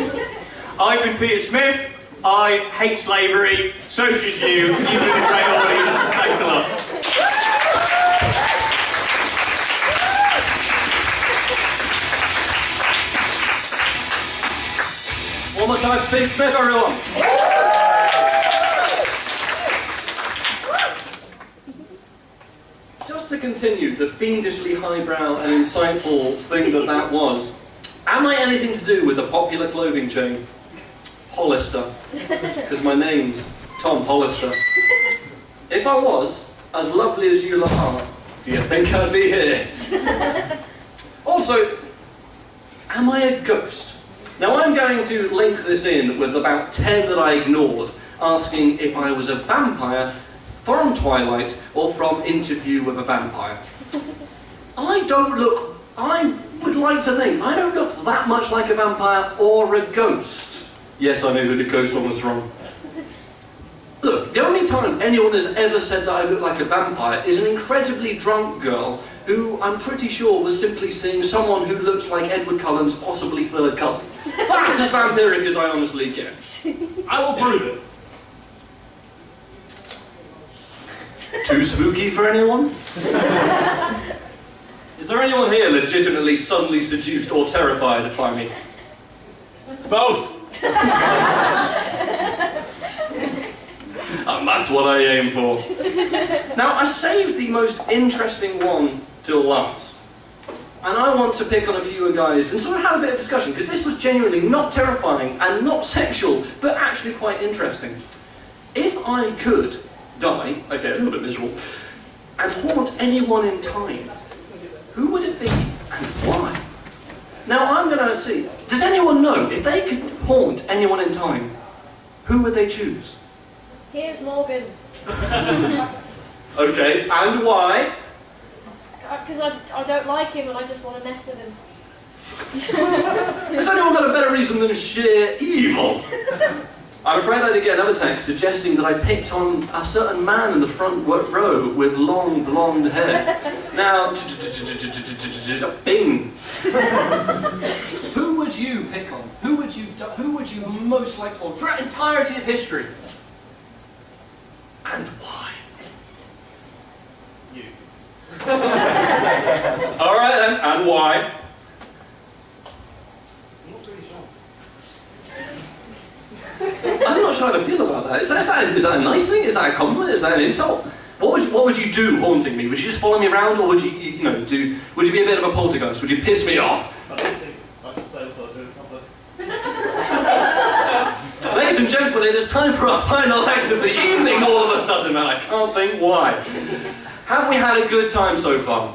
I've been Peter Smith. I hate slavery. So should you. You've been a great audience. Thanks a lot. One more time for Peter Smith, everyone. Just to continue the fiendishly highbrow and insightful thing that was, am I anything to do with a popular clothing chain? Hollister. Because my name's Tom Hollister. If I was as lovely as you lot are, do you think I'd be here? Also, am I a ghost? Now I'm going to link this in with about 10 that I ignored, asking if I was a vampire from Twilight or from Interview with a Vampire. I would like to think, I don't look that much like a vampire or a ghost. Yes, I know who the ghost one was from. Look, the only time anyone has ever said that I look like a vampire is an incredibly drunk girl who I'm pretty sure was simply seeing someone who looks like Edward Cullen's possibly third cousin. That's as vampiric as I honestly get. I will prove it. Too spooky for anyone? Is there anyone here legitimately suddenly seduced or terrified by me? Both! And that's what I aim for. Now, I saved the most interesting one till last. And I want to pick on a few guys and sort of have a bit of discussion, because this was genuinely not terrifying and not sexual, but actually quite interesting. If I could die, okay, a little bit miserable, and haunt anyone in time, who would it be and why? Now I'm going to see, does anyone know, if they could haunt anyone in time, who would they choose? Here's Morgan. Okay, and why? Because I don't like him and I just want to mess with him. Has anyone got a better reason than sheer evil? I'm afraid I did get another text suggesting that I picked on a certain man in the front row with long blonde hair. Now, bing. Who would you pick on? Who would you most like to haunt throughout the entirety of history? And why? You. Alright then, and why? I'm not sure how to feel about that. Is that a nice thing? Is that a compliment? Is that an insult? What would you do haunting me? Would you just follow me around, or would you would you be a bit of a poltergeist? Would you piss me off? I don't think I can say what I do in public. Ladies and gentlemen, it is time for our final act of the evening all of a sudden, and I can't think why. Have we had a good time so far?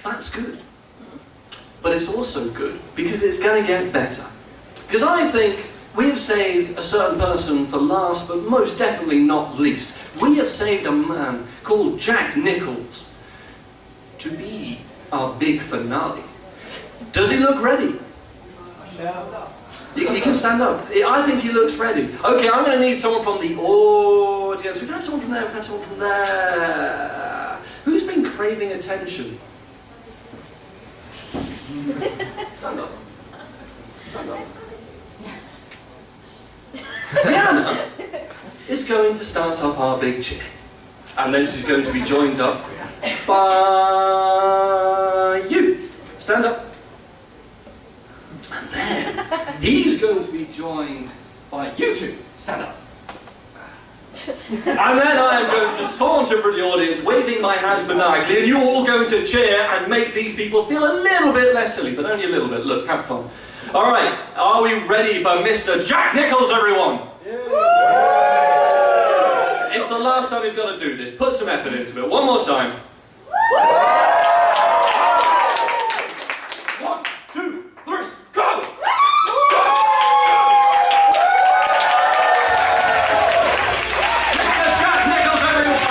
That's good. But it's also good because it's going to get better. Because I think we have saved a certain person for last, but most definitely not least. We have saved a man called Jack Nicholls to be our big finale. Does he look ready? He can stand up. I think he looks ready. Okay, I'm going to need someone from the audience. We've had someone from there, we've had someone from there. Who's been craving attention? Stand up. Stand up. Rihanna is going to start up our big cheer. And then she's going to be joined up by you. Stand up. And then he's going to be joined by you two. Stand up. And then I am going to saunter through the audience, waving my hands maniacally, and you're all going to cheer and make these people feel a little bit less silly, but only a little bit. Look, have fun. All right, are we ready for Mr. Jack Nicholls, everyone? Yeah. It's the last time you've got to do this. Put some effort into it. One more time. 1, 2, 3, go! Mr. Jack Nicholls, everyone!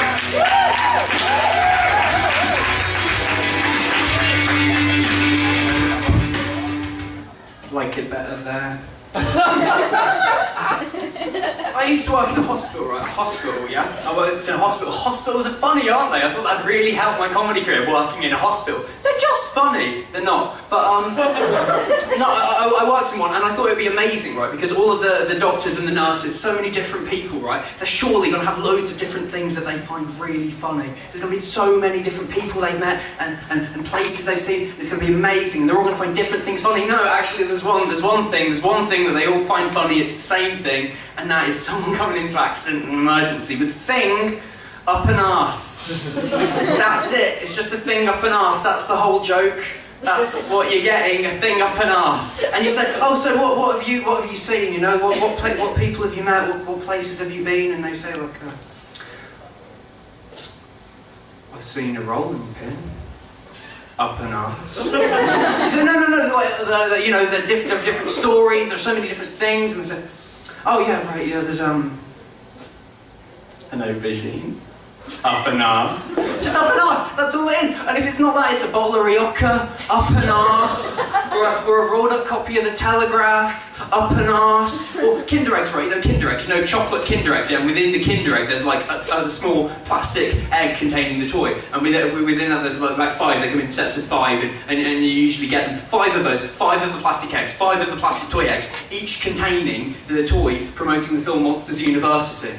Like it better there. I used to work in a hospital, right? A hospital, yeah? I worked in a hospital. Hospitals are funny, aren't they? I thought that'd really help my comedy career, working in a hospital. They're just funny. They're not. But, no, I worked in one, and I thought it'd be amazing, right? Because all of the doctors and the nurses, so many different people, right? They're surely going to have loads of different things that they find really funny. There's going to be so many different people they've met and places they've seen. It's going to be amazing. They're all going to find different things funny. No, actually, there's one thing that they all find funny. It's the same thing, and that is someone coming into accident and emergency with thing up an arse. That's it. It's just a thing up an arse. That's the whole joke. That's what you're getting, a thing up an arse. And you say, oh, so what have you seen? You know, what people have you met? What places have you been? And they say, look, I've seen a rolling pin up an arse. So no, like the different stories. There's so many different things, and they say, oh yeah, right, yeah. There's an aubergine up an arse. Just up an arse. That's all it is. And if it's not that, it's a bowl of rioja up an arse, or a rolled up copy of the Telegraph up an arse, or Kinder eggs, right? You know Kinder eggs. You know chocolate Kinder eggs. Yeah. And within the Kinder egg, there's like a small plastic egg containing the toy, and within that, there's like 5. They come in sets of 5, and you usually get them 5 of those. 5 of the plastic eggs, 5 of the plastic toy eggs, each containing the toy promoting the film Monsters University.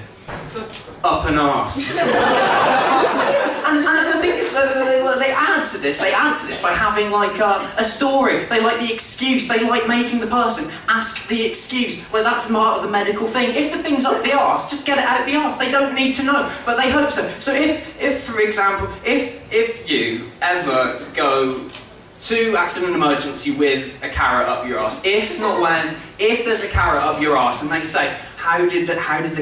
Up an arse. and the thing is, they add to this by having like a story. They like the excuse. They like making the person ask the excuse. Like that's part of the medical thing. If the thing's up the arse, just get it out the arse. They don't need to know, but they hope so. So if for example, if you ever go to accident and emergency with a carrot up your arse, if there's a carrot up your arse and they say, how did the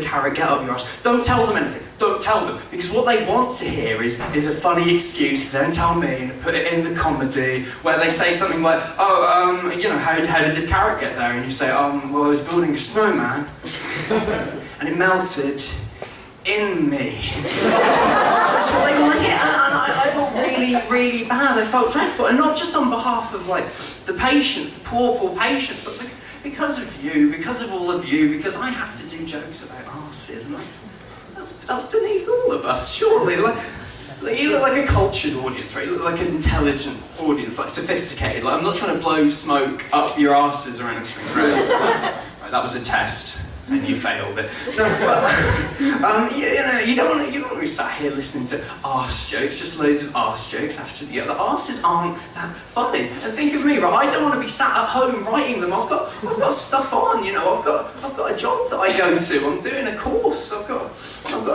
carrot get up your arse? Don't tell them anything. don't tell them, because what they want to hear is a funny excuse to then tell me and put it in the comedy, where they say something like, oh, you know, how did this carrot get there? And you say, well, I was building a snowman, and it melted in me. That's what they want to hear, and I felt really, really bad. I felt dreadful, and not just on behalf of like the patients, the poor patients, but because of you, because of all of you, because I have to do jokes about arses, and that's beneath all of us, surely. Like, you look like a cultured audience, right? You look like an intelligent audience, like sophisticated. Like, I'm not trying to blow smoke up your asses or anything, right? Right, that was a test. And you failed it. No, but, you don't want to be sat here listening to arse jokes, just loads of arse jokes after the other. Arses aren't that funny. And think of me, right? I don't want to be sat at home writing them. I've got stuff on, you know. I've got a job that I go to. I'm doing a course. I've got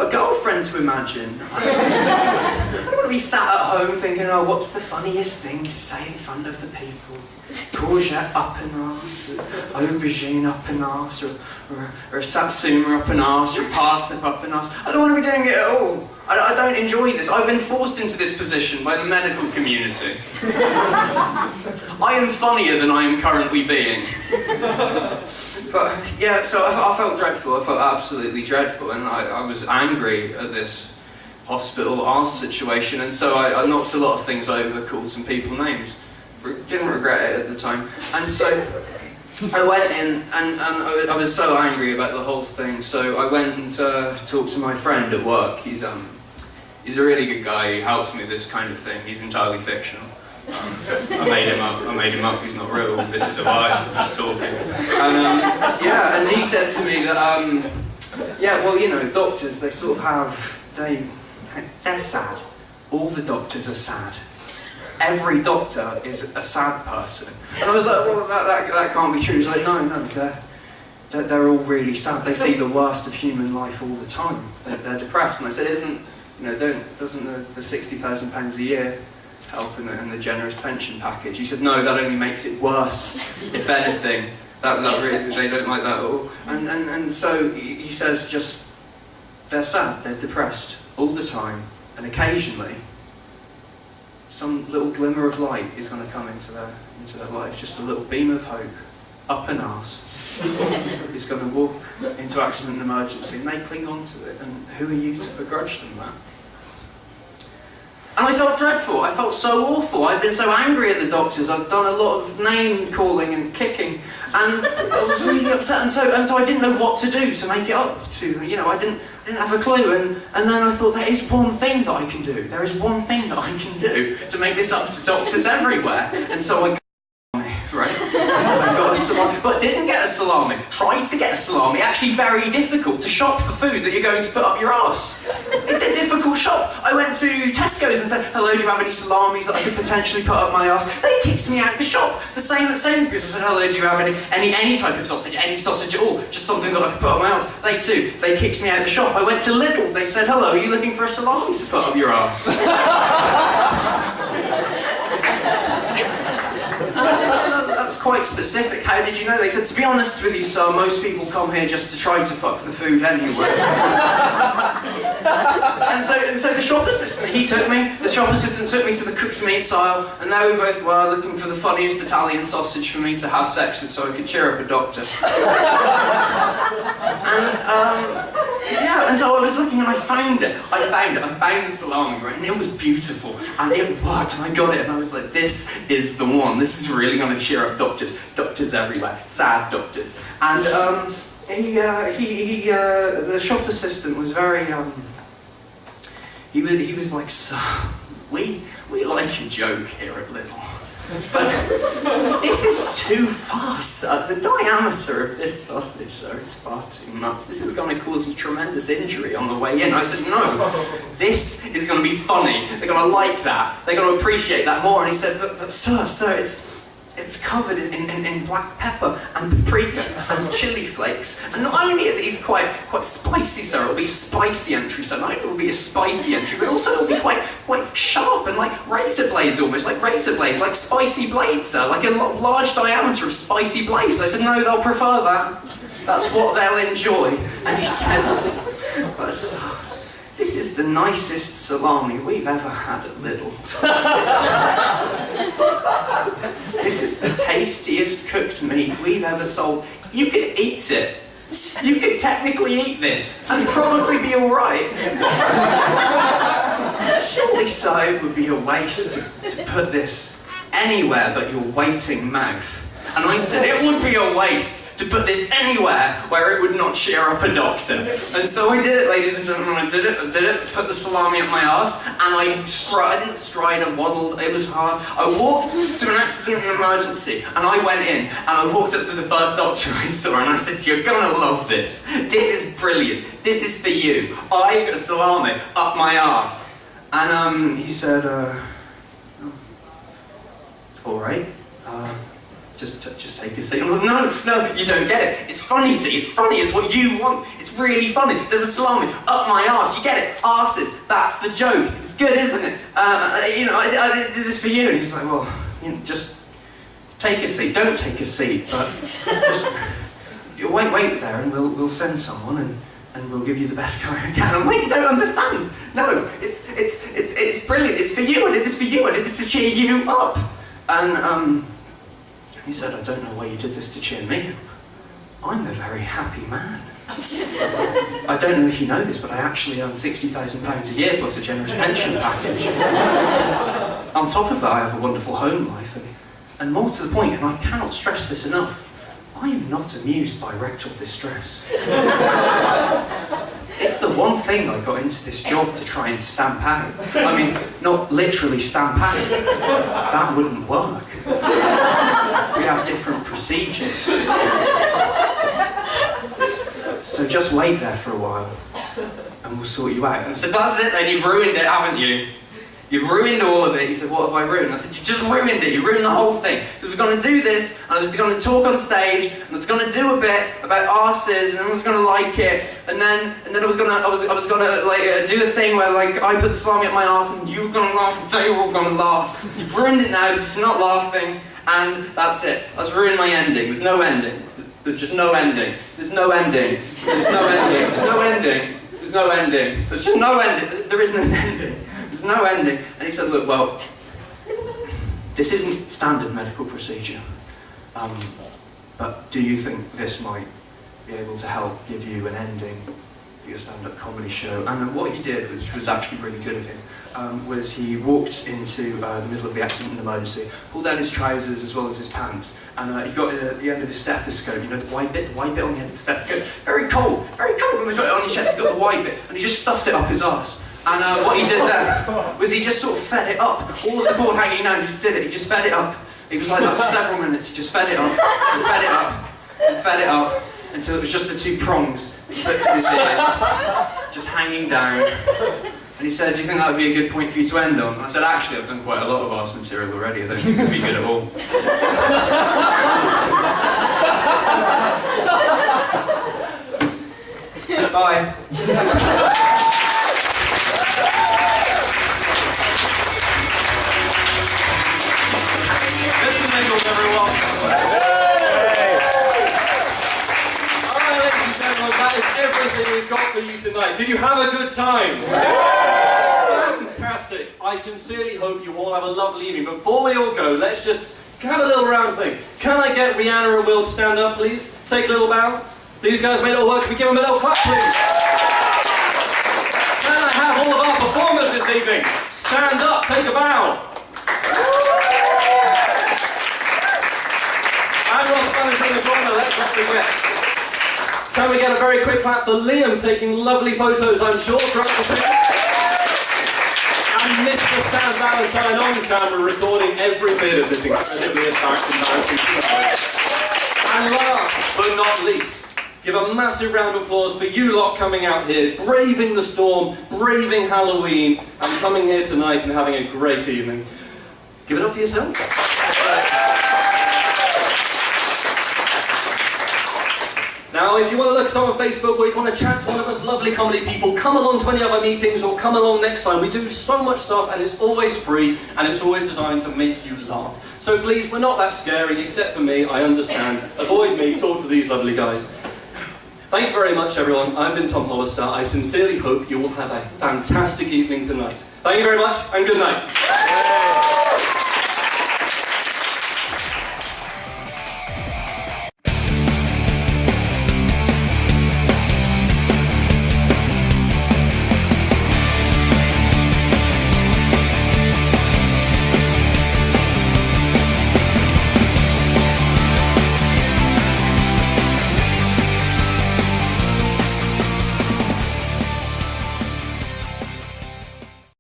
a girlfriend to imagine. I don't want to be sat at home thinking, oh, what's the funniest thing to say in front of the people? Courgette up an arse, aubergine up an arse, or a satsuma up an arse, or a parsnip up an arse. I don't want to be doing it at all. I don't enjoy this. I've been forced into this position by the medical community. I am funnier than I am currently being. But yeah, so I felt dreadful. I felt absolutely dreadful, and I was angry at this hospital arse situation, and so I knocked a lot of things over, called some people names. Didn't regret it at the time, and so I went in, and I was so angry about the whole thing. So I went and talked to my friend at work. He's a really good guy. He helps me with this kind of thing. He's entirely fictional. I made him up. He's not real. This is a lie. I'm just talking. And yeah, and he said to me that yeah, well, you know, doctors, they sort of have they're sad. All the doctors are sad. Every doctor is a sad person. And I was like, well, that can't be true. He was like, no, they're all really sad. They see the worst of human life all the time. They're depressed. And I said, doesn't the £60,000 a year help in the generous pension package? He said, no, that only makes it worse, if anything. That really, they don't like that at all. And so he says, just, they're sad, they're depressed all the time, and occasionally some little glimmer of light is going to come into their life, just a little beam of hope, up an arse. He's going to walk into accident and emergency, and they cling on to it, and who are you to begrudge them that? And I felt dreadful, I felt so awful. I'd been so angry at the doctors, I'd done a lot of name calling and kicking, and I was really upset, and so I didn't know what to do to make it up to, you know, I didn't have a clue, and then I thought, there is one thing that I can do. There is one thing that I can do to make this up to doctors everywhere. And so I got a salami, right? I got a salami, but didn't get a salami. Tried to get a salami. Actually very difficult to shop for food that you're going to put up your arse. It's a difficult shop. I went to Tesco's and said, hello, do you have any salamis that I could potentially put up my arse? They kicked me out of the shop. The same at Sainsbury's. I said, hello, do you have any type of sausage, any sausage at all? Just something that I could put up my arse. They kicked me out of the shop. I went to Lidl. They said, hello, are you looking for a salami to put up your arse? And I said, that's quite specific. How did you know? They said, to be honest with you, sir, most people come here just to try to fuck the food anyway. and so the shop assistant, the shop assistant took me to the cooked meat aisle, and there we both were, looking for the funniest Italian sausage for me to have sex with so I could cheer up a doctor. And so I was looking and I found it. I found the salami, right, and it was beautiful, and it worked, and I got it, and I was like, this is the one. This is really going to cheer up doctors everywhere, sad doctors. And the shop assistant was very, he was like, sir, we like a joke here at Lidl. But this is too far, sir. The diameter of this sausage, sir, is far too much. This is going to cause you tremendous injury on the way in. I said, no, this is going to be funny. They're going to like that. They're going to appreciate that more. And he said, but sir, it's covered in black pepper and paprika and chili flakes. And not only are these quite spicy, sir, it'll be a spicy entry, so not only will it be a spicy entry, but also it'll be quite sharp and like razor blades almost, like razor blades, like spicy blades, sir, like a large diameter of spicy blades. I said, no, they'll prefer that. That's what they'll enjoy. And he said, but sir, this is the nicest salami we've ever had at Lidl. This is the tastiest cooked meat we've ever sold. You could eat it. You could technically eat this and probably be alright. Surely so it would be a waste to put this anywhere but your waiting mouth. And I said, it would be a waste to put this anywhere where it would not cheer up a doctor. And so I did it, ladies and gentlemen, I did it, put the salami up my arse, and I didn't stride, I waddled, it was hard. I walked to an accident and emergency, and I went in, and I walked up to the first doctor I saw, and I said, you're gonna love this. This is brilliant. This is for you. I got a salami up my arse. And he said, all right. Just take a seat. I'm like, no, you don't get it. It's funny, see, it's funny, it's what you want. It's really funny. There's a salami up my arse, you get it? Arses, that's the joke. It's good, isn't it? I did this for you. And he's like, well, just take a seat. Don't take a seat, but just wait there and we'll send someone and we'll give you the best care we can. I'm like, you don't understand. No, it's brilliant. It's for you. I did this for you. I did this to cheer you up. And, he said, I don't know why you did this to cheer me up. I'm a very happy man. I don't know if you know this, but I actually earn £60,000 a year plus a generous pension package. On top of that, I have a wonderful home life, and more to the point, and I cannot stress this enough, I am not amused by rectal distress. It's the one thing I got into this job to try and stamp out. I mean, not literally stamp out. That wouldn't work. We have different procedures. So just wait there for a while, and we'll sort you out. And I said, that's it then, you've ruined it, haven't you? You've ruined all of it. He said, what have I ruined? I said, you just ruined it. You ruined the whole thing. I was going to do this, and I was going to talk on stage, and I was going to do a bit about arses, and everyone was going to like it, and then I was going to do a thing where like I put the salami up my arse, and you were going to laugh, and they were all going to laugh. You've ruined it now. It's not laughing, and that's it. That's ruined my ending. There's no ending. There's just no ending. There's no ending. There's no ending. There's no ending. There's no ending. There's just no ending. There isn't an ending. There's no ending. And he said, look, well, this isn't standard medical procedure, but do you think this might be able to help give you an ending for your stand-up comedy show? And what he did, which was actually really good of him, was he walked into the middle of the accident and emergency, pulled down his trousers as well as his pants, and he got at the end of his stethoscope, you know, the white bit on the end of the stethoscope, very cold when they got it on your chest, he got the white bit, and he just stuffed it up his arse. And what he did then was he just sort of fed it up. All of the cord hanging down, he just did it. He just fed it up. He was like that for several minutes. He just fed it up, and fed it up, and fed it up, until it was just the two prongs he put in his ears, just hanging down. And he said, do you think that would be a good point for you to end on? And I said, actually, I've done quite a lot of arse material already. I don't think it would be good at all. Bye. Mr. Nicholls, everyone. Alright, ladies and gentlemen, that is everything we've got for you tonight. Did you have a good time? Fantastic. I sincerely hope you all have a lovely evening. Before we all go, let's just have a little round thing. Can I get Rihanna and Will to stand up, please? Take a little bow. These guys made it all work. Can we give them a little clap, please? Can I have all of our performers this evening? Stand up, take a bow. And Ros Ballinger in the corner, let's not forget. Can we get a very quick clap for Liam taking lovely photos, I'm sure, throughout the film. And Mr. Sam Valentine on camera recording every bit of this incredibly embarrassing show. And last but not least, give a massive round of applause for you lot coming out here, braving the storm, braving Halloween, and coming here tonight and having a great evening. Give it up for yourself. Now, if you want to look at us on Facebook or if you want to chat to one of us lovely comedy people, come along to any other meetings or come along next time. We do so much stuff and it's always free and it's always designed to make you laugh. So please, we're not that scary, except for me, I understand. Avoid me, talk to these lovely guys. Thank you very much, everyone. I've been Tom Hollister. I sincerely hope you will have a fantastic evening tonight. Thank you very much, and good night.